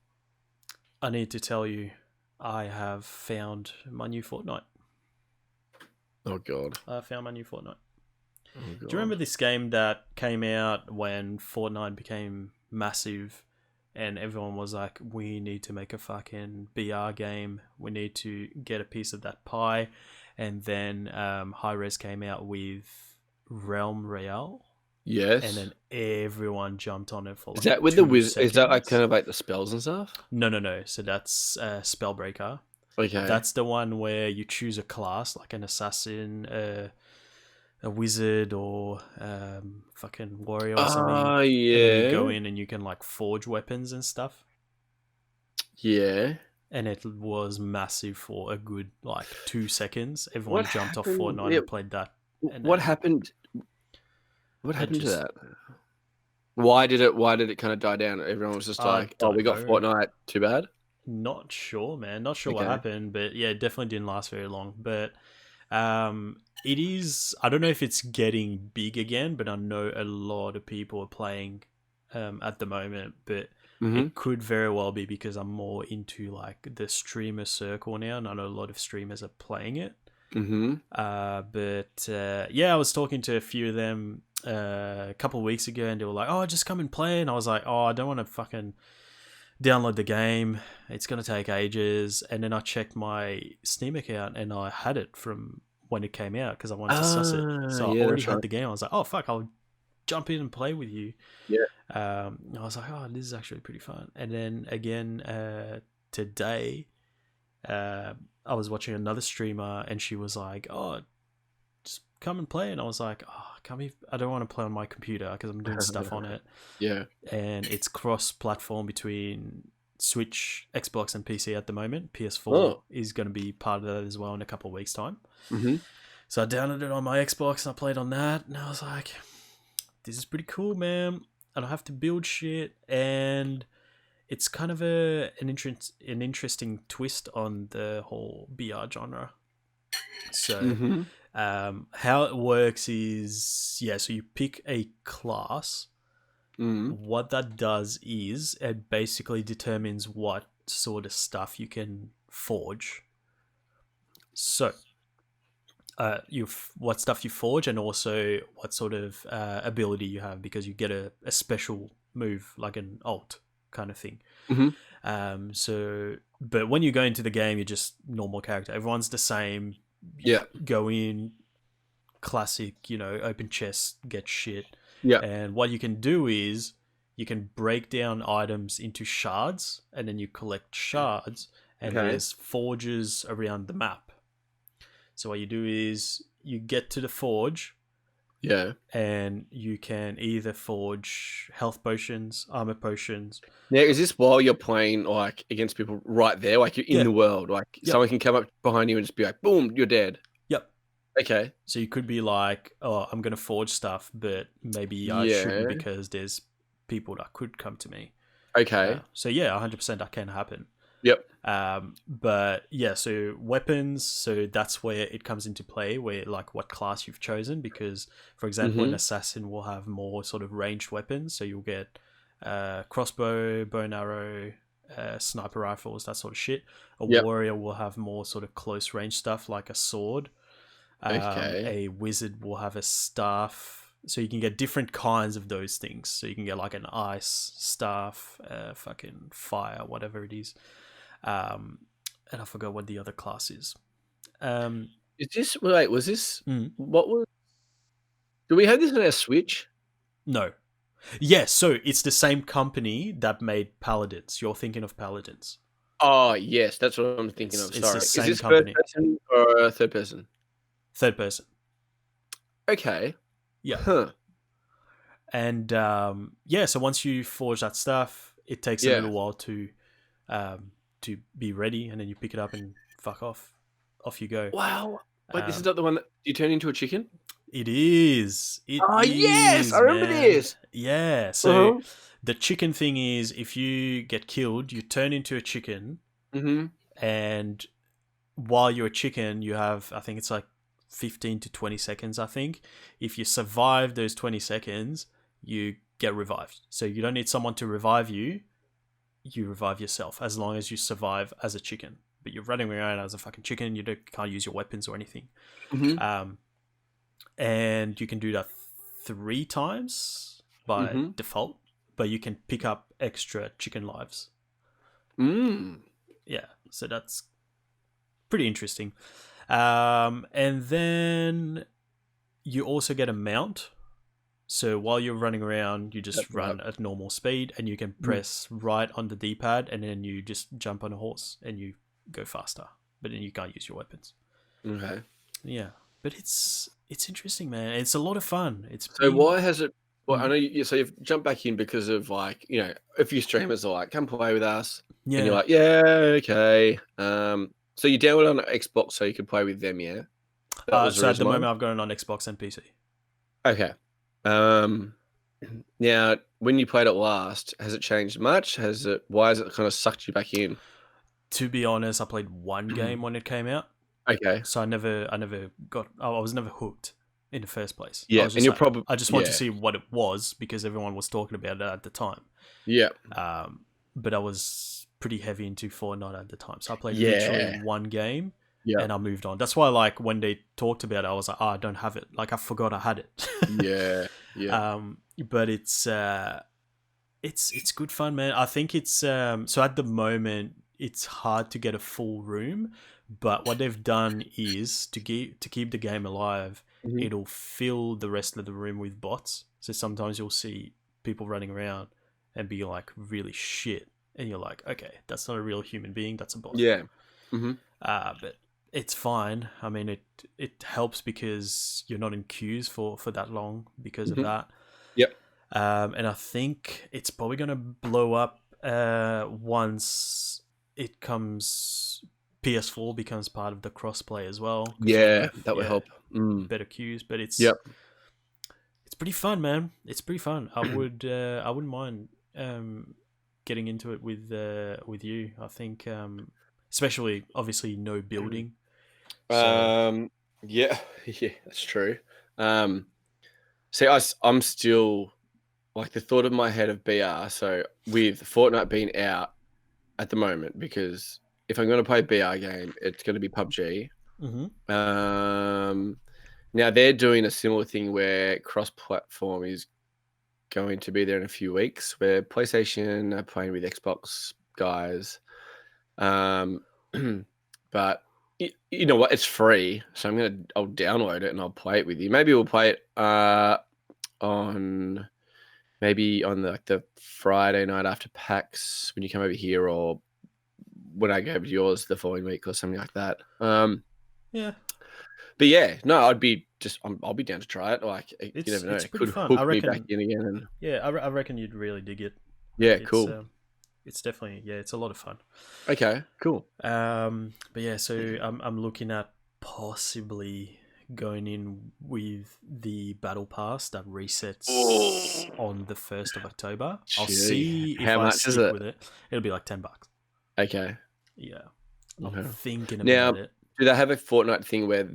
B: I need to tell you, I have found my new Fortnite.
C: Oh, God.
B: I found my new Fortnite.
C: Oh, God.
B: Do you remember this game that came out when Fortnite became massive and everyone was like, we need to make a fucking BR game. We need to get a piece of that pie. And then Hi-Rez came out with Royale.
C: Yes.
B: And then everyone jumped on it for like
C: Is that with the
B: seconds.
C: Is that like kind of like the spells and stuff?
B: No. So that's Spellbreaker.
C: Okay.
B: That's the one where you choose a class, like an assassin, a wizard, or fucking warrior or something.
C: Oh, yeah.
B: And then you go in and you can like forge weapons and stuff.
C: Yeah.
B: And it was massive for a good like 2 seconds. Everyone jumped off Fortnite and played that. And
C: what happened? What happened to that? Why did it kind of die down? Everyone was just like, "Oh, we got Fortnite. Too bad."
B: Not sure, man. Not sure what happened, but yeah, it definitely didn't last very long. But it is. I don't know if it's getting big again, but I know a lot of people are playing at the moment. But it could very well be because I'm more into like the streamer circle now, and I know a lot of streamers are playing it. But yeah, I was talking to a few of them a couple of weeks ago, and they were like, "Oh, just come and play." And I was like, "Oh, I don't want to fucking download the game. It's gonna take ages." And then I checked my Steam account, and I had it from when it came out because I wanted to suss it. So I already had the game. I was like, "Oh fuck, I'll jump in and play with you."
C: Yeah.
B: I was like, "Oh, this is actually pretty fun." And then again today, I was watching another streamer, and she was like, "Oh, just come and play." And I was like, "Oh, I don't want to play on my computer because I'm doing stuff on it."
C: Yeah.
B: And it's cross-platform between Switch, Xbox, and PC at the moment. PS4 is going to be part of that as well in a couple of weeks' time. So I downloaded it on my Xbox and I played on that, and I was like, "This is pretty cool, man. I don't have to build shit, and it's kind of an interesting twist on the whole BR genre." So how it works is, so you pick a class. What that does is it basically determines what sort of stuff you can forge. So what stuff you forge, and also what sort of ability you have, because you get a special move, like an ult kind of thing. But when you go into the game, you're just normal character. Everyone's the same.
C: Yeah.
B: Go in, classic, open chest, get shit.
C: Yeah.
B: And what you can do is you can break down items into shards, and then you collect shards, and there's forges around the map. So what you do is you get to the forge.
C: Yeah.
B: And you can either forge health potions, armor potions.
C: Now, is this while you're playing like against people right there? Like you're in the world? Like someone can come up behind you and just be like, boom, you're dead.
B: Yep.
C: Okay.
B: So you could be like, "Oh, I'm going to forge stuff, but maybe I shouldn't because there's people that could come to me."
C: Okay.
B: So yeah, 100% that can happen.
C: Yep.
B: But yeah, so weapons, so that's where it comes into play, where like what class you've chosen, because for example, an assassin will have more sort of ranged weapons, so you'll get crossbow, bow and arrow, sniper rifles, that sort of shit. A warrior will have more sort of close range stuff like a sword. A wizard will have a staff, so you can get different kinds of those things. So you can get like an ice staff, fucking fire, whatever it is. And I forgot what the other class is.
C: Is this was this what was? Do we have this on our Switch?
B: No. Yes, so it's the same company that made Paladins. You're thinking of Paladins.
C: Oh yes, that's what I'm thinking of.
B: It's
C: Sorry,
B: the
C: is
B: same
C: this
B: company.
C: first person or third person?
B: Third person.
C: Okay.
B: Yeah.
C: Huh.
B: And so once you forge that stuff, it takes a little while to be ready, and then you pick it up and fuck off. Off you go.
C: Wow. Wait, this is not the one that you turn into a chicken?
B: It is.
C: Yes, I remember this.
B: Yeah. So the chicken thing is, if you get killed, you turn into a chicken, and while you're a chicken, you have, I think it's like 15 to 20 seconds, I think. If you survive those 20 seconds, you get revived. So you don't need someone to revive you. You revive yourself as long as you survive as a chicken. But you're running around as a fucking chicken. You can't use your weapons or anything. And you can do that 3 times by default, but you can pick up extra chicken lives. Yeah, so that's pretty interesting. And then you also get a mount. So while you're running around, you just run at normal speed, and you can press right on the D-pad, and then you just jump on a horse and you go faster. But then you can't use your weapons.
C: Okay.
B: Yeah, but it's interesting, man. It's a lot of fun.
C: Why has it? Well, I know so you've jumped back in because of like a few streamers are like, come play with us, and you're like, yeah, okay. So you downloaded on Xbox so you could play with them, yeah.
B: So at the moment, I've got it on Xbox and PC.
C: Okay. Now, when you played it last, has it changed much? Why has it kind of sucked you back in?
B: To be honest, I played one game when it came out.
C: Okay.
B: So I was never hooked in the first place.
C: Yeah,
B: and
C: you're probably.
B: I just wanted to see what it was because everyone was talking about it at the time.
C: Yeah.
B: But I was pretty heavy into Fortnite at the time, so I played literally one game. Yeah. And I moved on. That's why, like, when they talked about it, I was like, I don't have it. Like, I forgot I had it.
C: Yeah.
B: But it's good fun, man. I think it's so at the moment it's hard to get a full room, but what they've done is to keep the game alive, it'll fill the rest of the room with bots. So sometimes you'll see people running around and be like really shit, and you're like, okay, that's not a real human being, that's a bot.
C: Yeah.
B: But it's fine. I mean, it helps because you're not in queues for that long because of that.
C: Yep.
B: And I think it's probably going to blow up once it comes. PS4 becomes part of the crossplay as well.
C: Yeah, that would help.
B: Better queues, but it's pretty fun, man. It's pretty fun. I wouldn't mind getting into it with you. I think. Especially, obviously, no building.
C: So. Yeah, that's true. See, I'm still like the thought of my head of BR. So with Fortnite being out at the moment, because if I'm going to play a BR game, it's going to be PUBG. Now they're doing a similar thing where cross-platform is going to be there in a few weeks, where PlayStation are playing with Xbox guys. But you know what? It's free, so I'll download it and I'll play it with you. Maybe we'll play it on the Friday night after PAX when you come over here, or when I go over to yours the following week or something like that.
B: Yeah.
C: But yeah, no, I'll be down to try it. Like, you never know.
B: It's pretty fun.
C: Hook
B: I reckon,
C: me back in again. And...
B: Yeah, I reckon you'd really dig it.
C: Yeah, cool.
B: It's definitely, it's a lot of fun.
C: Okay, cool.
B: But yeah, so I'm looking at possibly going in with the battle pass that resets on the 1st of October. I'll see if I stick with it. It'll be like $10.
C: Okay.
B: Yeah, I'm
C: Okay.
B: thinking
C: Now,
B: about it.
C: do they have a Fortnite thing where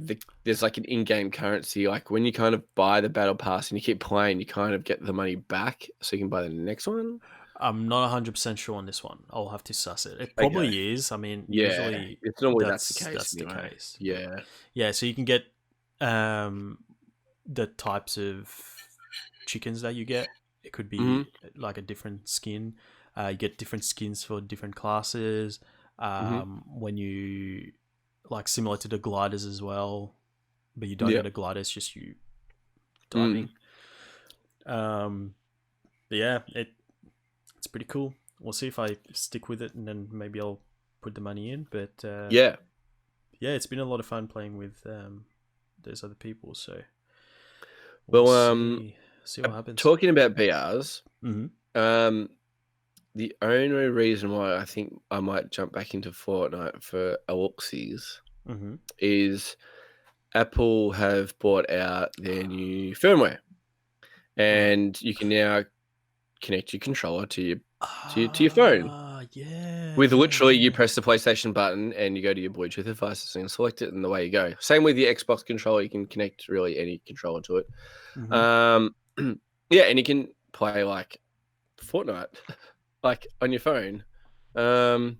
C: there's like an in-game currency? Like when you kind of buy the battle pass and you keep playing, you kind of get the money back so you can buy the next one?
B: I'm not 100% sure on this one. I'll have to suss it. It
C: Okay.
B: probably is. I mean,
C: Yeah.
B: usually
C: It's normally that's the case
B: that's the
C: anyway.
B: case.
C: Yeah.
B: Yeah, so you can get the types of chickens that you get. It could
C: Mhm.
B: be like a different skin. You get different skins for different classes.
C: Mhm.
B: When you like similar to the gliders as well, but you don't
C: Yeah.
B: get a glider. It's just you
C: Mm.
B: diving. But yeah, it's pretty cool. We'll see if I stick with it, and then maybe I'll put the money in. But
C: Yeah.
B: yeah, it's been a lot of fun playing with those other people. So we'll
C: Well,
B: see what happens.
C: talking about BRs,
B: Mm-hmm.
C: um, the only reason why I think I might jump back into Fortnite for Alexi's
B: Mm-hmm.
C: is Apple have brought out their new firmware,
B: Right.
C: and you can now connect your controller to your phone.
B: Yeah,
C: With
B: yeah,
C: literally, you
B: yeah.
C: press the PlayStation button and you go to your Bluetooth devices and select it, and the way you go. Same with your Xbox controller; you can connect really any controller to it.
B: Mm-hmm.
C: Um, yeah, and you can play like Fortnite, like on your phone. Um,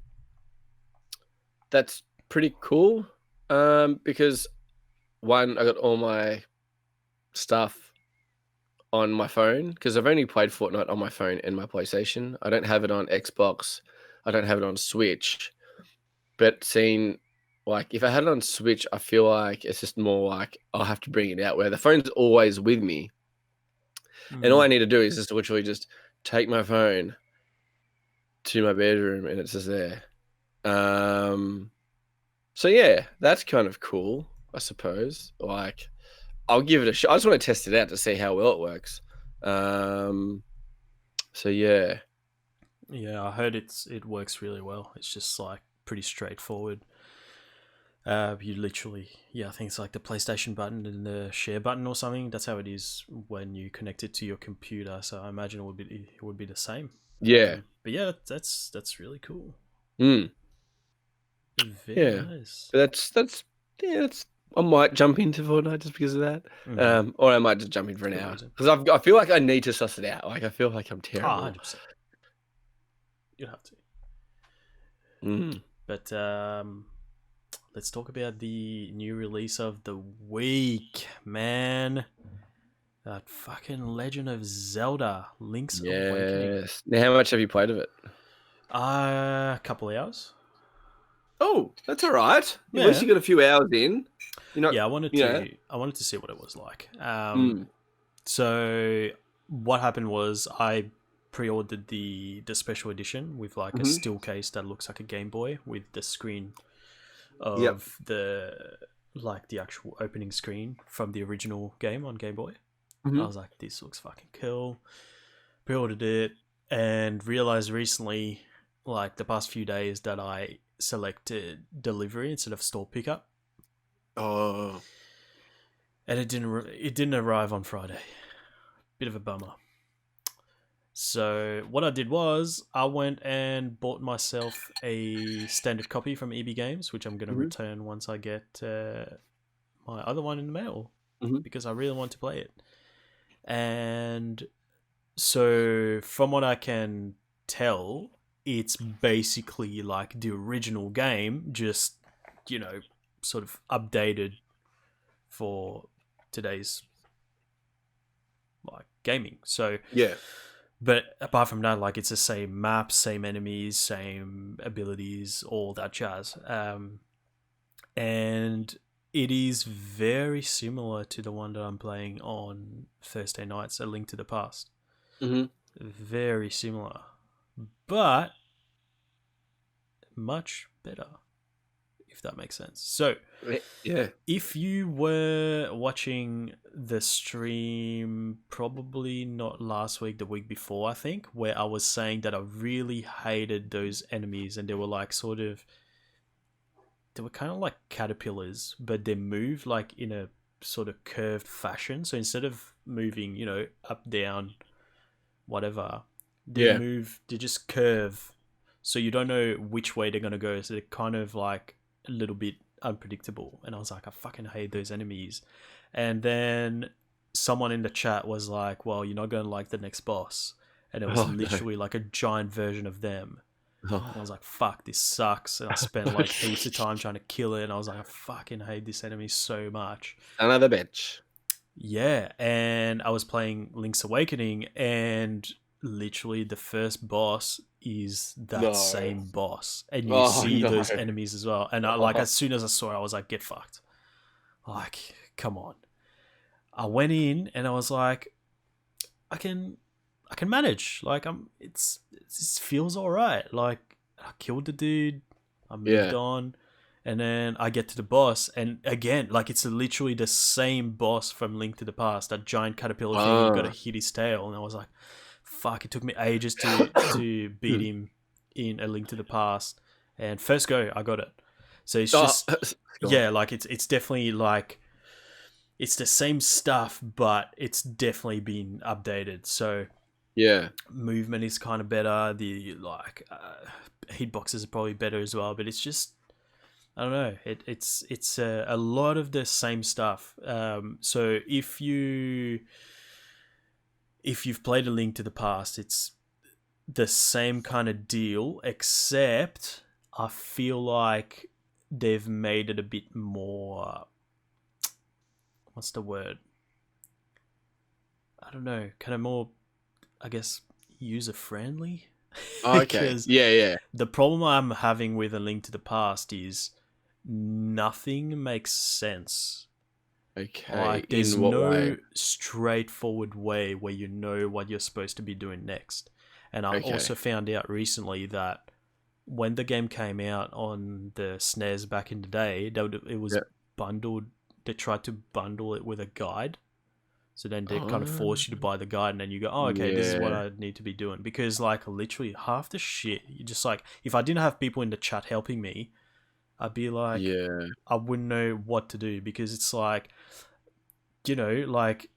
C: that's pretty cool. Because one, I got all my stuff on my phone because I've only played Fortnite on my phone and my PlayStation. I don't have it on Xbox. I don't have it on Switch. But seeing like if I had it on Switch, I feel like it's just more like I'll have to bring it out where the phone's always with me. And all I
B: Mm.
C: need to do is just literally just take my phone to my bedroom and it's just there. Um so yeah, that's kind of cool, I suppose. Like I'll give it a shot. I just want to test it out to see how well it works. Um so yeah.
B: Yeah, I heard it works really well. It's just like pretty straightforward. You literally, yeah, I think it's like the PlayStation button and the share button or something. That's how it is when you connect it to your computer. So I imagine it would be the same.
C: Yeah.
B: But yeah, that's really cool.
C: Mm,
B: Very
C: yeah.
B: nice.
C: But that's yeah, that's I might jump into Fortnite just because of that.
B: Mm-hmm.
C: Or I might just jump in for an
B: Good
C: hour
B: reason.
C: because I feel like I need to suss it out. Like I feel like I'm
B: Oh,
C: terrible.
B: 100%. You have to.
C: Mm.
B: But let's talk about the new release of the week, man. That fucking Legend of Zelda, Link's Awakening.
C: Yes. Now, how much have you played of it?
B: A couple of hours.
C: Oh, that's all right. At least
B: Yeah,
C: you got a few hours in. You're not,
B: yeah. I wanted
C: you know.
B: to. I wanted to see what it was like.
C: Mm.
B: So what happened was I pre-ordered the special edition with like a
C: Hmm.
B: still case that looks like a Game Boy with the screen
C: Yep.
B: of the actual opening screen from the original game on Game Boy. I
C: Hmm.
B: was like, this looks fucking cool. Pre-ordered it and realized recently, like the past few days, that I selected delivery instead of store pickup,
C: Oh.
B: and it didn't arrive on Friday. Bit of a bummer. So what I did was I went and bought myself a standard copy from EB Games, which I'm going to
C: Hmm.
B: return once I get my other one in the mail
C: Hmm.
B: because I really want to play it. And so from what I can tell, it's basically like the original game, just sort of updated for today's like gaming. So,
C: Yeah.
B: but apart from that, like it's the same maps, same enemies, same abilities, all that jazz. And it is very similar to the one that I'm playing on Thursday nights, A Link to the Past.
C: Hmm.
B: Very similar, but much better, if that makes sense. So,
C: Yeah.
B: if you were watching the stream, probably not last week, the week before, I think, where I was saying that I really hated those enemies and they were like they were kind of like caterpillars, but they move like in a sort of curved fashion. So instead of moving, up, down, whatever,
C: Yeah.
B: they just curve so you don't know which way they're gonna go. So they're kind of like a little bit unpredictable. And I was like, I fucking hate those enemies. And then someone in the chat was like, well, you're not gonna like the next boss. And it was literally like a giant version of them. And I was like, fuck, this sucks. And I spent like heaps of time trying to kill it. And I was like, I fucking hate this enemy so much.
C: Another bitch.
B: Yeah. And I was playing Link's Awakening, and literally the first boss is that same boss. And you see those enemies as well. And I, like, as soon as I saw it, I was like, get fucked. Like, come on. I went in and I was like, I can manage. Like, it feels all right. Like, I killed the dude, I moved on, and then I get to the boss, and again, like, it's literally the same boss from Link to the Past, that giant caterpillar thing. You got to hit his tail, and I was like, fuck, it took me ages to beat him in A Link to the Past, and first go, I got it. So it's just, yeah, like, it's definitely like, it's the same stuff, but it's definitely been updated. So
C: yeah,
B: movement is kind of better. The hitboxes are probably better as well. But it's just, I don't know. It's a lot of the same stuff. So if you've played A Link to the Past, it's the same kind of deal, except I feel like they've made it a bit more. What's the word? I don't know. Kind of more, I guess, user friendly.
C: Okay. Yeah.
B: The problem I'm having with A Link to the Past is nothing makes sense.
C: Okay.
B: Like, there's no straightforward way where you know what you're supposed to be doing next. And I also found out recently that when the game came out on the SNES back in the day, it was bundled. They tried to bundle it with a guide. So then they kind of force you to buy the guide, and then you go, oh, okay, this is what I need to be doing. Because, like, literally half the shit, you just, like, if I didn't have people in the chat helping me, I'd be like, I wouldn't know what to do, because it's like, you know, like,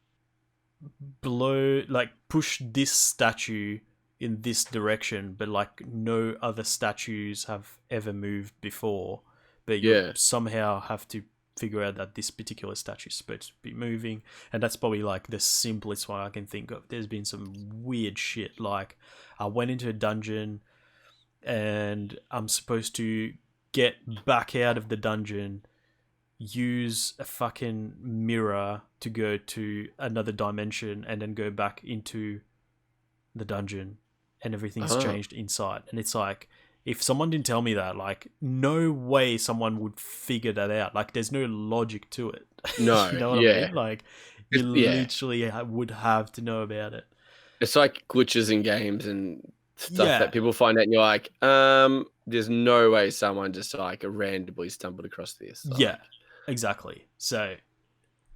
B: push this statue in this direction, but, like, no other statues have ever moved before. But you somehow have to figure out that this particular statue is supposed to be moving, and that's probably like the simplest one I can think of. There's been some weird shit, like I went into a dungeon and I'm supposed to get back out of the dungeon, use a fucking mirror to go to another dimension, and then go back into the dungeon, and everything's changed inside. And it's like, if someone didn't tell me that, like, no way someone would figure that out. Like, there's no logic to it.
C: No,
B: you know what I mean? Like, you literally would have to know about it.
C: It's like glitches in games and stuff that people find out, and you're like, there's no way someone just, like, randomly stumbled across this. Like,
B: yeah, exactly. So,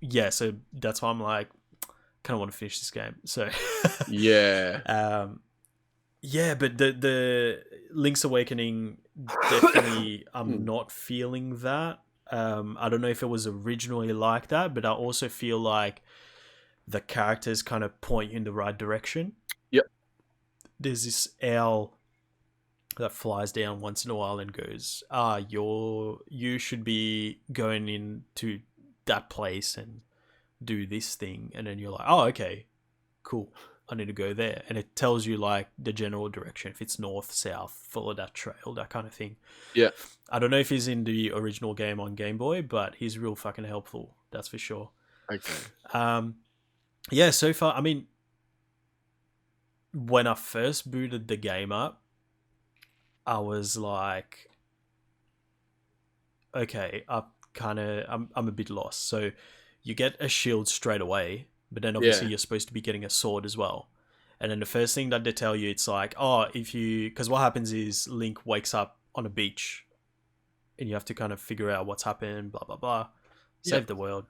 B: yeah, so that's why I'm like, kind of want to finish this game. So, yeah, but the Link's Awakening, definitely, I'm not feeling that. I don't know if it was originally like that, but I also feel like the characters kind of point you in the right direction.
C: Yep.
B: There's this owl that flies down once in a while and goes, you should be going into that place and do this thing. And then you're like, oh, okay, cool, I need to go there. And it tells you, like, the general direction. If it's north, south, follow that trail, that kind of thing.
C: Yeah.
B: I don't know if he's in the original game on Game Boy, but he's real fucking helpful. That's for sure.
C: Okay.
B: Yeah, so far, I mean, when I first booted the game up, I was like, okay, I'm a bit lost. So you get a shield straight away, but then obviously you're supposed to be getting a sword as well. And then the first thing that they tell you, it's like, because what happens is Link wakes up on a beach and you have to kind of figure out what's happened, blah, blah, blah. Save the world.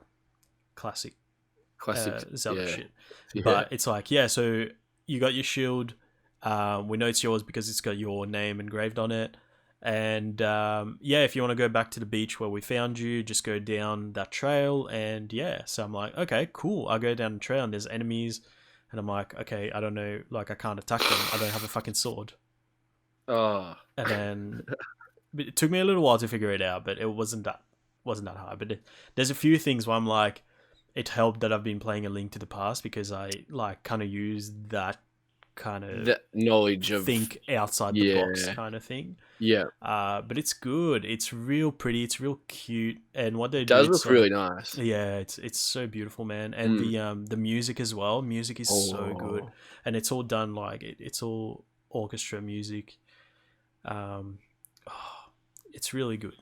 B: Classic Zelda shit. Yeah. But it's like, so you got your shield. We know it's yours because it's got your name engraved on it. And if you want to go back to the beach where we found you, just go down that trail. And so I'm like, okay, cool. I go down the trail and there's enemies, and I'm like, okay, I don't know, like, I can't attack them. I don't have a fucking sword. and then it took me a little while to figure it out, but it wasn't that hard. But there's a few things where I'm like, it helped that I've been playing A Link to the Past, because I like kind of use that kind of
C: The knowledge of
B: think outside the box kind of thing.
C: Yeah.
B: But it's good. It's real pretty. It's real cute. And what they
C: It
B: do,
C: does
B: it's
C: look really nice.
B: yeah, it's so beautiful, man. And the music as well. Music is so good, and it's all done like it's all orchestra music. It's really good.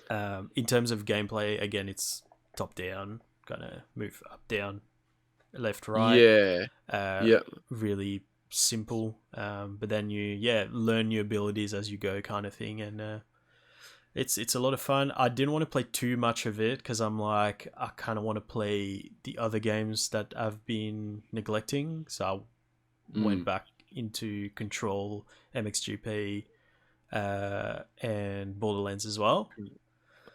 B: In terms of gameplay, again, it's top down, gonna move up, down, left, right.
C: Yeah.
B: Really simple. But then you learn your abilities as you go, kind of thing, and it's a lot of fun. I didn't want to play too much of it because I'm like, I kind of want to play the other games that I've been neglecting. So I went back into Control, MXGP, and Borderlands as well.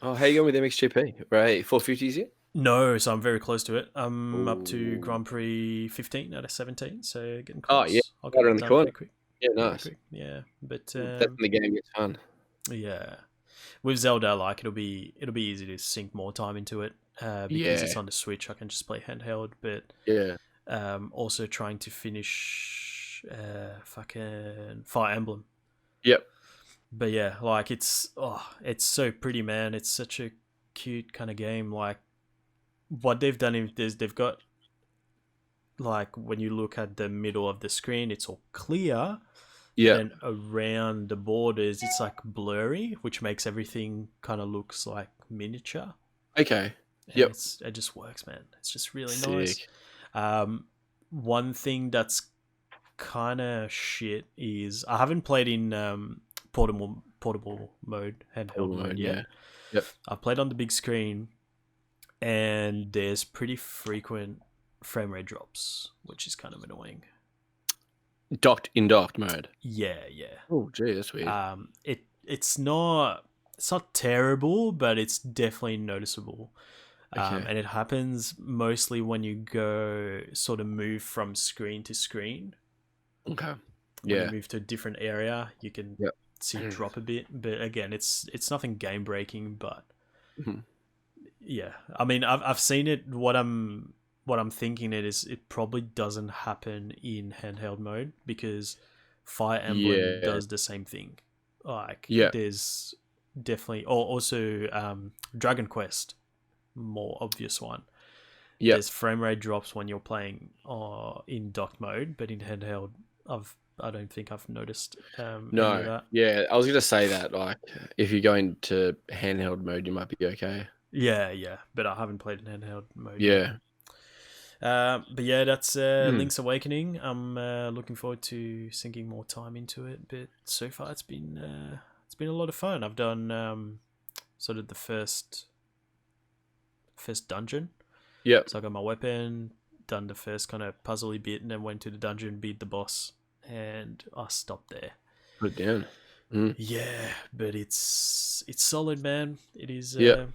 C: Oh, how you going with MXGP? Right, 450s yet?
B: No, so I'm very close to it. I'm up to Grand Prix 15 out of 17, so getting close.
C: Oh, yeah.
B: I'll get
C: Right
B: it
C: around the
B: done
C: corner.
B: pretty quick.
C: Yeah, nice.
B: Quick. Yeah, but
C: that's when the game gets fun.
B: Yeah, with Zelda, like it'll be easy to sink more time into it because it's on the Switch. I can just play handheld, but also trying to finish fucking Fire Emblem.
C: Yep.
B: But yeah, like it's so pretty, man. It's such a cute kind of game. Like what they've done is they've got, like, when you look at the middle of the screen, it's all clear.
C: Yeah.
B: And around the borders, it's like blurry, which makes everything kind of looks like miniature.
C: Okay.
B: Yep. It just works, man. It's just really
C: Sick.
B: nice. One thing that's kind of shit is I haven't played in portable mode, handheld mode yet.
C: Yep.
B: I played on the big screen, and there's pretty frequent frame rate drops, which is kind of annoying.
C: Docked mode.
B: Yeah.
C: Oh, gee, that's weird.
B: It's not terrible, but it's definitely noticeable.
C: Okay.
B: And it happens mostly when you go sort of move from screen to screen.
C: Okay.
B: When you move to a different area, you can see it drop a bit. But again, it's nothing game breaking. But yeah, I mean, I've seen it. What I'm thinking it probably doesn't happen in handheld mode because Fire Emblem does the same thing. Like there's definitely also Dragon Quest, more obvious one. There's frame rate drops when you're playing in docked mode, but in handheld, I don't think I've noticed any of that.
C: Yeah, I was gonna say that, like, if you go into handheld mode, you might be okay.
B: Yeah, but I haven't played in handheld mode.
C: Yeah.
B: But yeah, that's Link's Awakening. I'm looking forward to sinking more time into it. But so far, it's been a lot of fun. I've done sort of the first dungeon.
C: Yeah.
B: So I got my weapon, done the first kind of puzzly bit, and then went to the dungeon, beat the boss, and I stopped there.
C: Put it down.
B: Yeah, but it's solid, man. It is. It's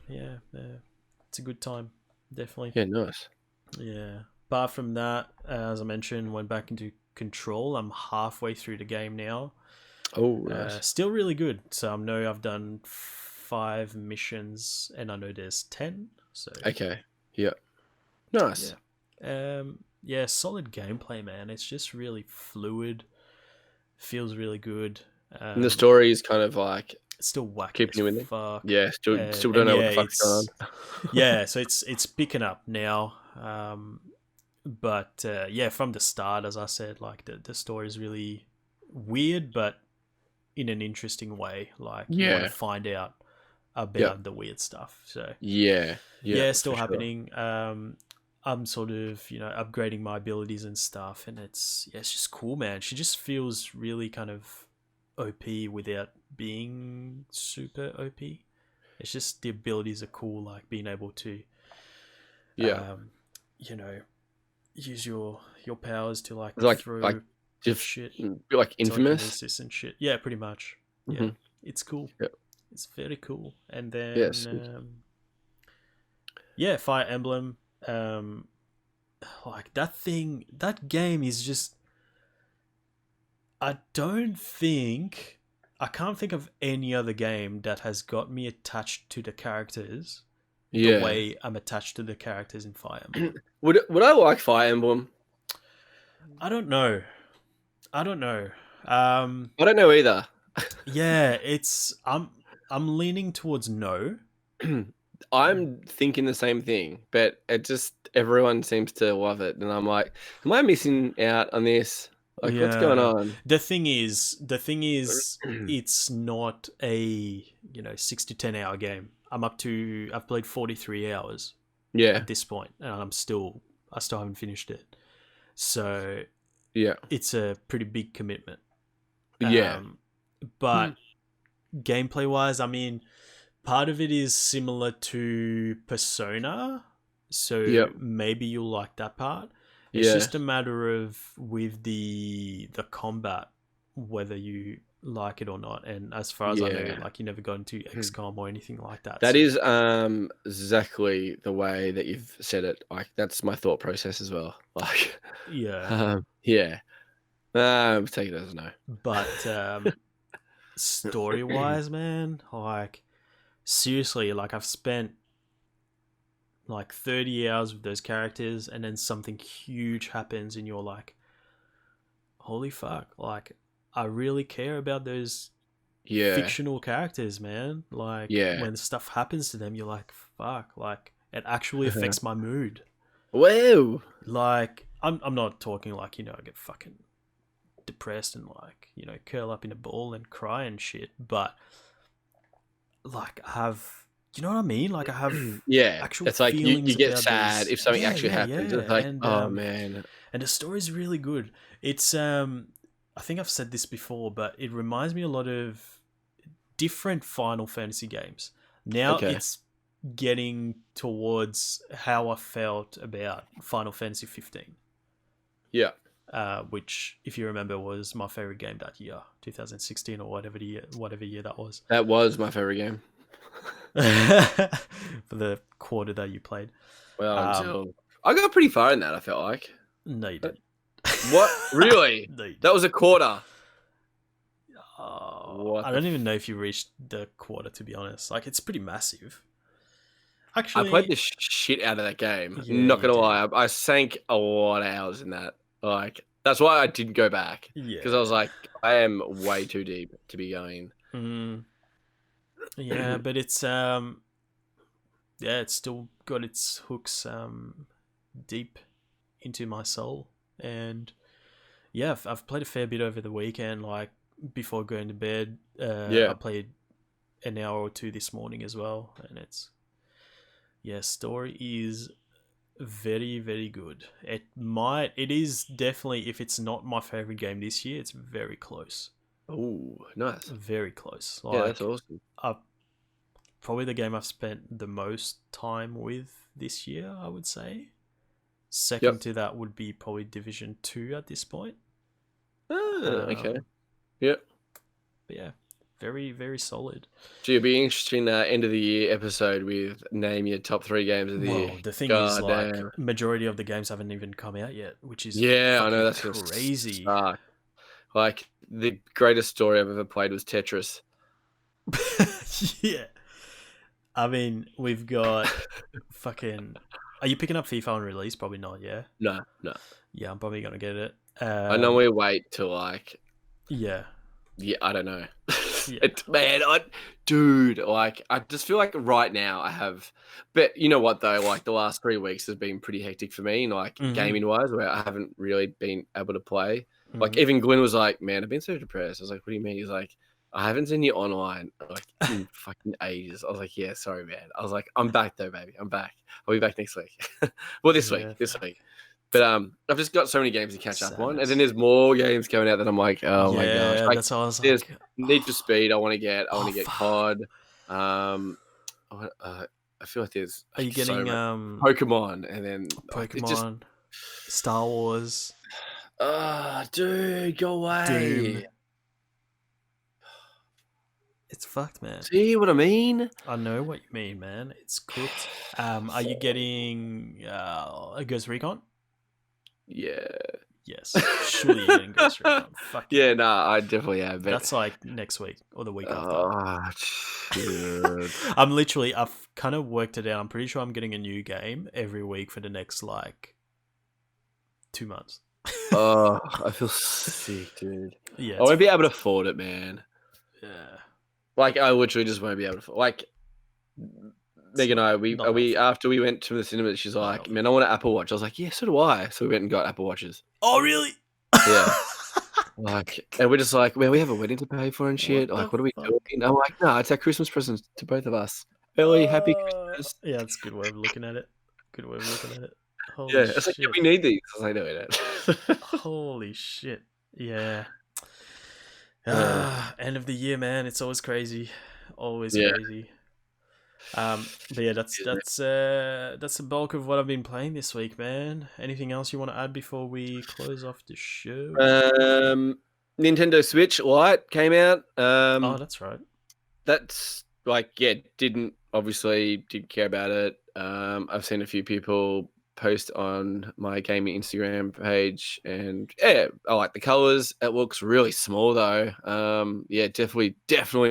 B: a good time, definitely.
C: Yeah, nice.
B: Yeah. Apart from that, as I mentioned, went back into Control. I'm halfway through the game now.
C: Oh, nice.
B: Still really good. So I know I've done 5 missions, and I know there's 10. So
C: okay. Yeah. Nice.
B: Yeah. Solid gameplay, man. It's just really fluid. Feels really good.
C: And the story is kind of like
B: it's still wacky.
C: Keeping you in there.
B: Fuck.
C: Yeah. Still don't know what the fuck's going on.
B: Yeah. So it's picking up now. But from the start, as I said, like the story is really weird, but in an interesting way. Like you want to find out about the weird stuff. So still happening. Sure. I'm sort of upgrading my abilities and stuff, and it's just cool, man. She just feels really kind of OP without being super OP. It's just the abilities are cool, like being able to use your powers to like throw
C: just
B: shit,
C: like Infamous
B: and shit. Yeah, pretty much. Yeah, it's cool.
C: Yep.
B: It's very cool. And then Fire Emblem. Like that game is just. I don't think I can't think of any other game that has got me attached to the characters the
C: Yeah.
B: way I'm attached to the characters in Fire Emblem.
C: Would I like Fire Emblem?
B: I don't know. I don't know.
C: I don't know either.
B: Yeah, it's I'm leaning towards no.
C: I'm thinking the same thing, but it just everyone seems to love it, and I'm like, am I missing out on this? Like, what's going
B: Yeah.
C: on?
B: The thing is, it's not a 6 to 10 hour game. I've played 43 hours
C: Yeah,
B: at this point, and I still haven't finished it. So
C: yeah,
B: it's a pretty big commitment.
C: yeah,
B: But gameplay wise, I mean, part of it is similar to Persona, so
C: Yep.
B: maybe you'll like that part. It's
C: yeah.
B: just a matter of with the combat, whether you like it or not. And as far as I know,
C: Yeah.
B: like you never got into XCOM or anything like that.
C: That
B: so-
C: is exactly the way that you've said it. Like, that's my thought process as well. Like,
B: yeah.
C: yeah. Take it as a no.
B: But story wise, man, like seriously, like I've spent like 30 hours with those characters, and then something huge happens, and you're like, holy fuck, like I really care about those
C: Yeah,
B: fictional characters, man. Like
C: Yeah.
B: when stuff happens to them, you're like, fuck, like it actually affects my mood.
C: Whoa.
B: Like I'm not talking like, I get fucking depressed and like, curl up in a ball and cry and shit, but like I have, you know what I mean? Like I have
C: Yeah,
B: actual
C: it's like you
B: feelings
C: get
B: about
C: sad
B: those-
C: if something
B: Yeah,
C: actually
B: yeah,
C: happens.
B: yeah.
C: It's like,
B: And,
C: oh man.
B: and the story's really good. It's I think I've said this before, but it reminds me a lot of different Final Fantasy games. Now
C: Okay.
B: it's getting towards how I felt about Final Fantasy 15.
C: Yeah.
B: Which, if you remember, was my favorite game that year, 2016 or whatever year that was.
C: That was my favorite game.
B: For the quarter that you played.
C: Well, until I got pretty far in that, I felt like.
B: No, you didn't.
C: What? Really?
B: No, you didn't.
C: That was a quarter.
B: I don't even know if you reached the quarter, to be honest. Like, it's pretty massive. Actually,
C: I played the shit out of that game.
B: Yeah,
C: Not
B: you
C: gonna
B: did.
C: lie, I sank a lot of hours in that. Like, that's why I didn't go back,
B: Yeah.
C: because I was like, I am way too deep to be going.
B: Yeah, but it's it's still got its hooks deep into my soul, and yeah, I've played a fair bit over the weekend. Like before going to bed,
C: Yeah.
B: I played an hour or two this morning as well, and story is very, very good. It is definitely, if it's not my favorite game this year, it's very close.
C: Oh, nice.
B: Very close.
C: Yeah, that's awesome.
B: Probably the game I've spent the most time with this year, I would say. Second to that would be probably Division 2 at this point.
C: Okay. Yep.
B: But yeah, very, very solid.
C: So you'll be interesting end of the year episode with name your top 3 games of the year.
B: The thing is, like,
C: damn.
B: majority of the games haven't even come out yet, which is
C: I know, that's
B: crazy.
C: Like, the greatest story I've ever played was Tetris.
B: Yeah. I mean, we've got fucking... Are you picking up FIFA on release? Probably not, yeah?
C: No.
B: Yeah, I'm probably going to get it.
C: I normally wait till, like...
B: Yeah.
C: Yeah, I don't know.
B: Yeah.
C: Dude, like, I just feel like right now I have... But you know what, though? Like, the last 3 weeks has been pretty hectic for me, like, gaming-wise, where I haven't really been able to play. Like, even Glenn was like, man, I've been so depressed. I was like, what do you mean? He's like, I haven't seen you online like in fucking ages. I was like, yeah, sorry, man. I was like, I'm back though, baby. I'm back. I'll be back next week. Well, this week. But I've just got so many games to catch up on, and then there's more games coming out that I'm like, oh my gosh. Like,
B: that's all I was
C: there's
B: like.
C: Need for Speed. I want to get. I want to get
B: fuck.
C: COD. I feel like there's.
B: Are you getting
C: Pokemon and then
B: Pokemon, Star Wars?
C: Dude, go away.
B: Doom. It's fucked, man.
C: See what I mean?
B: I know what you mean, man. It's cooked. Are you getting a Ghost Recon?
C: Yeah.
B: Yes. Surely you're getting Ghost Recon. Fuck
C: yeah, nah, I definitely have. But
B: that's like next week or the week after.
C: oh, shit.
B: I've kind of worked it out. I'm pretty sure I'm getting a new game every week for the next like 2 months.
C: Oh, I feel sick, dude.
B: Yeah,
C: I won't be able to afford it, man.
B: Yeah.
C: Like, I literally just won't be able to. Like, Meg and I, we after we went to the cinema, she's like, "Man, I want an Apple Watch." I was like, "Yeah, so do I." So we went and got Apple Watches.
B: Oh, really?
C: Yeah. Like, and we're just like, "Man, we have a wedding to pay for and shit. What are we doing?" I'm like, "No, it's our Christmas present to both of us. Early happy Christmas."
B: Yeah, that's a good way of looking at it. Holy
C: yeah, it's like,
B: shit.
C: we need these. I was like, "No, we don't."
B: Holy shit. Yeah. End of the year, man. It's always crazy. Always crazy. But yeah, that's the bulk of what I've been playing this week, man. Anything else you want to add before we close off the show?
C: Nintendo Switch Lite came out.
B: Oh, that's right.
C: That's like, didn't care about it. I've seen a few people post on my gaming Instagram page, and yeah, I like the colors. It looks really small though. Yeah, definitely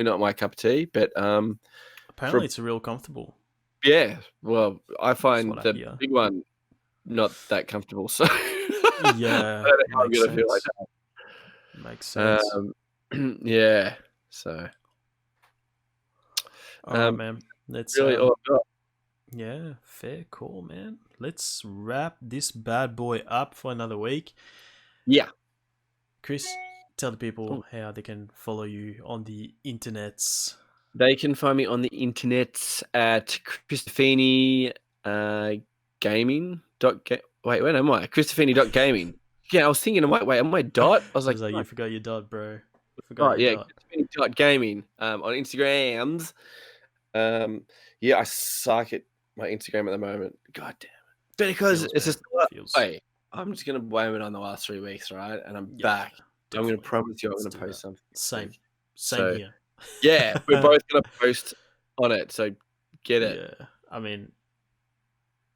C: not my cup of tea. But
B: apparently it's real comfortable.
C: Yeah, well, I find the big one not that comfortable. So
B: yeah,
C: I don't know how I'm gonna feel like that.
B: Makes sense.
C: Yeah. So.
B: All right, man. Let's
C: really all I've got.
B: Yeah, fair call, man. Let's wrap this bad boy up for another week.
C: Yeah.
B: Chris, tell the people how they can follow you on the internets.
C: They can find me on the internet at Christofini gaming. Wait, where am I? Christofini.gaming. Yeah, I was thinking, am I dot? I was like,
B: you forgot your dot, bro.
C: Christofini.gaming on Instagrams. Yeah, I suck at my Instagram at the moment. God damn it. Because it's just hey, I'm just gonna blame it on the last 3 weeks, right? And I'm back. Definitely. I'm gonna promise you I'm gonna post something.
B: Same here.
C: Yeah, we're both gonna post on it, so get it.
B: Yeah. I mean,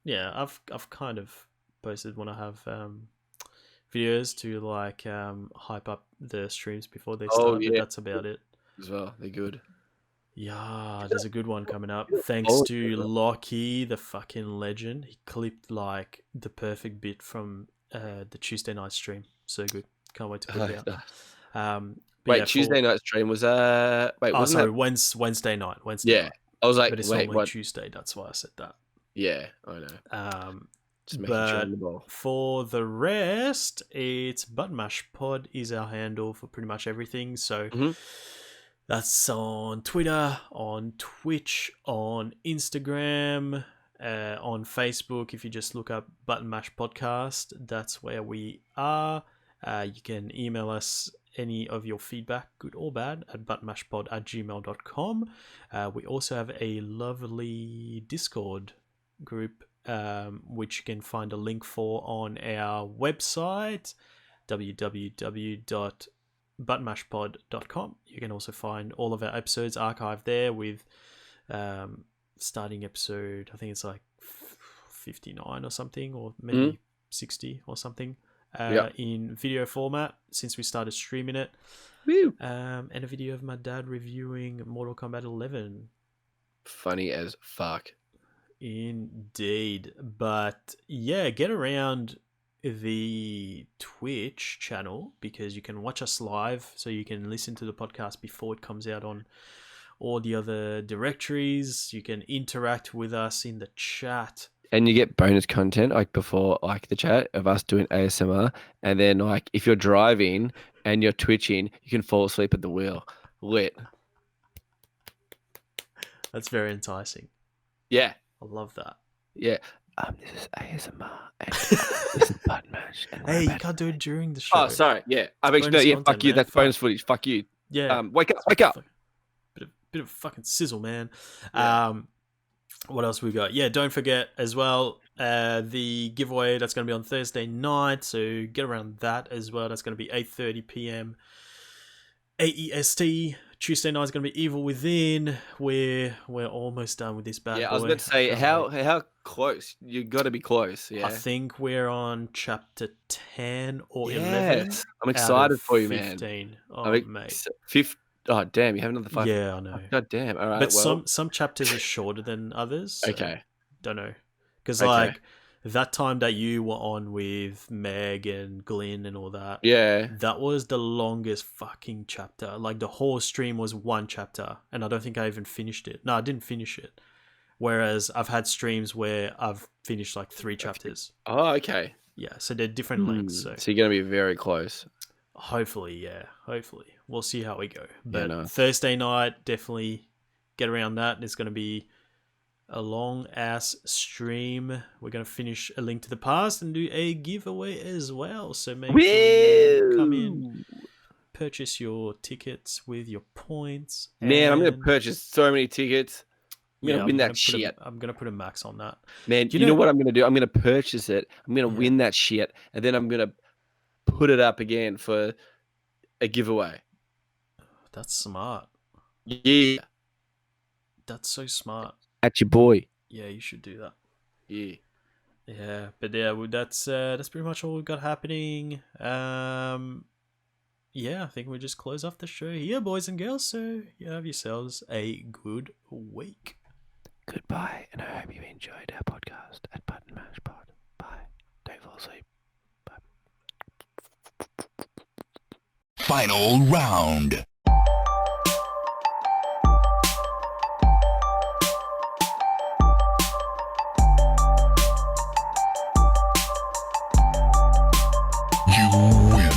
B: yeah, I've kind of posted when I have videos to like hype up the streams before they start, but that's about it.
C: As well. They're good.
B: Yeah, there's a good one coming up. Thanks to Lockie, the fucking legend. He clipped like the perfect bit from the Tuesday night stream. So good. Can't wait to put it out.
C: Wait, Tuesday night stream was
B: Wednesday night. Wednesday night.
C: I was like,
B: but it's normally Tuesday. That's why I said that.
C: Yeah, I know.
B: Just making sure on the ball. For the rest, it's ButtonMashPod is our handle for pretty much everything. So. Mm-hmm. That's on Twitter, on Twitch, on Instagram, on Facebook. If you just look up Button Mash Podcast, that's where we are. You can email us any of your feedback, good or bad, at buttonmashpod@gmail.com. We also have a lovely Discord group, which you can find a link for on our website, www.buttonmashpod.com. You can also find all of our episodes archived there with starting episode, I think it's like 59 or something, or maybe 60 or something, in video format since we started streaming it. And a video of my dad reviewing Mortal Kombat 11.
C: Funny as fuck.
B: Indeed. But yeah, get around the Twitch channel because you can watch us live, so you can listen to the podcast before it comes out on all the other directories. You can interact with us in the chat,
C: and you get bonus content like before, like the chat of us doing ASMR, and then like if you're driving and you're twitching, you can fall asleep at the wheel. Lit.
B: That's very enticing.
C: Yeah,
B: I love that.
C: Yeah. This is ASMR. And, this is Button Mash.
B: Hey, you can't do it during the show.
C: Oh, sorry. Yeah. I've actually, fuck you. Man. That's bonus footage. Fuck you.
B: Yeah.
C: Wake up.
B: Bit of fucking sizzle, man.
C: Yeah.
B: What else we got? Yeah, don't forget as well, the giveaway that's going to be on Thursday night. So get around that as well. That's going to be 8:30 p.m. AEST, Tuesday night is going to be Evil Within. We're almost done with this bad boy.
C: I was about to say, how close? You got to be close. Yeah,
B: I think we're on chapter 10 or 11.
C: I'm excited for you, 15.
B: Man. Oh, mate.
C: Oh, damn! You have another 5.
B: Yeah, I know.
C: Oh, God damn! All right,
B: but some chapters are shorter than others. So
C: okay.
B: Don't know, because like that time that you were on with Meg and Glenn and all that.
C: Yeah,
B: that was the longest fucking chapter. Like the whole stream was one chapter, and I don't think I even finished it. No, I didn't finish it. Whereas I've had streams where I've finished like 3 chapters.
C: Oh, okay.
B: Yeah, so they're different lengths. So
C: you're gonna be very close.
B: Hopefully, yeah. Hopefully. We'll see how we go. But Thursday night, definitely get around that. It's going to be a long-ass stream. We're going to finish A Link to the Past and do a giveaway as well. So make sure you come in, purchase your tickets with your points.
C: Man, I'm going to purchase so many tickets. I'm going to win that shit.
B: I'm going to put a max on that.
C: Man, you know what I'm going to do? I'm going to purchase it. I'm going to win that shit. And then I'm going to put it up again for a giveaway.
B: That's smart.
C: Yeah.
B: That's so smart.
C: At your boy.
B: Yeah, you should do that.
C: Yeah.
B: Yeah, but yeah, that's pretty much all we've got happening. Yeah, I think we'll just close off the show here, boys and girls. So you have yourselves a good week.
C: Goodbye, and I hope you enjoyed our podcast at Button Mash Pod. Bye. Don't fall asleep.
A: Final round. You win.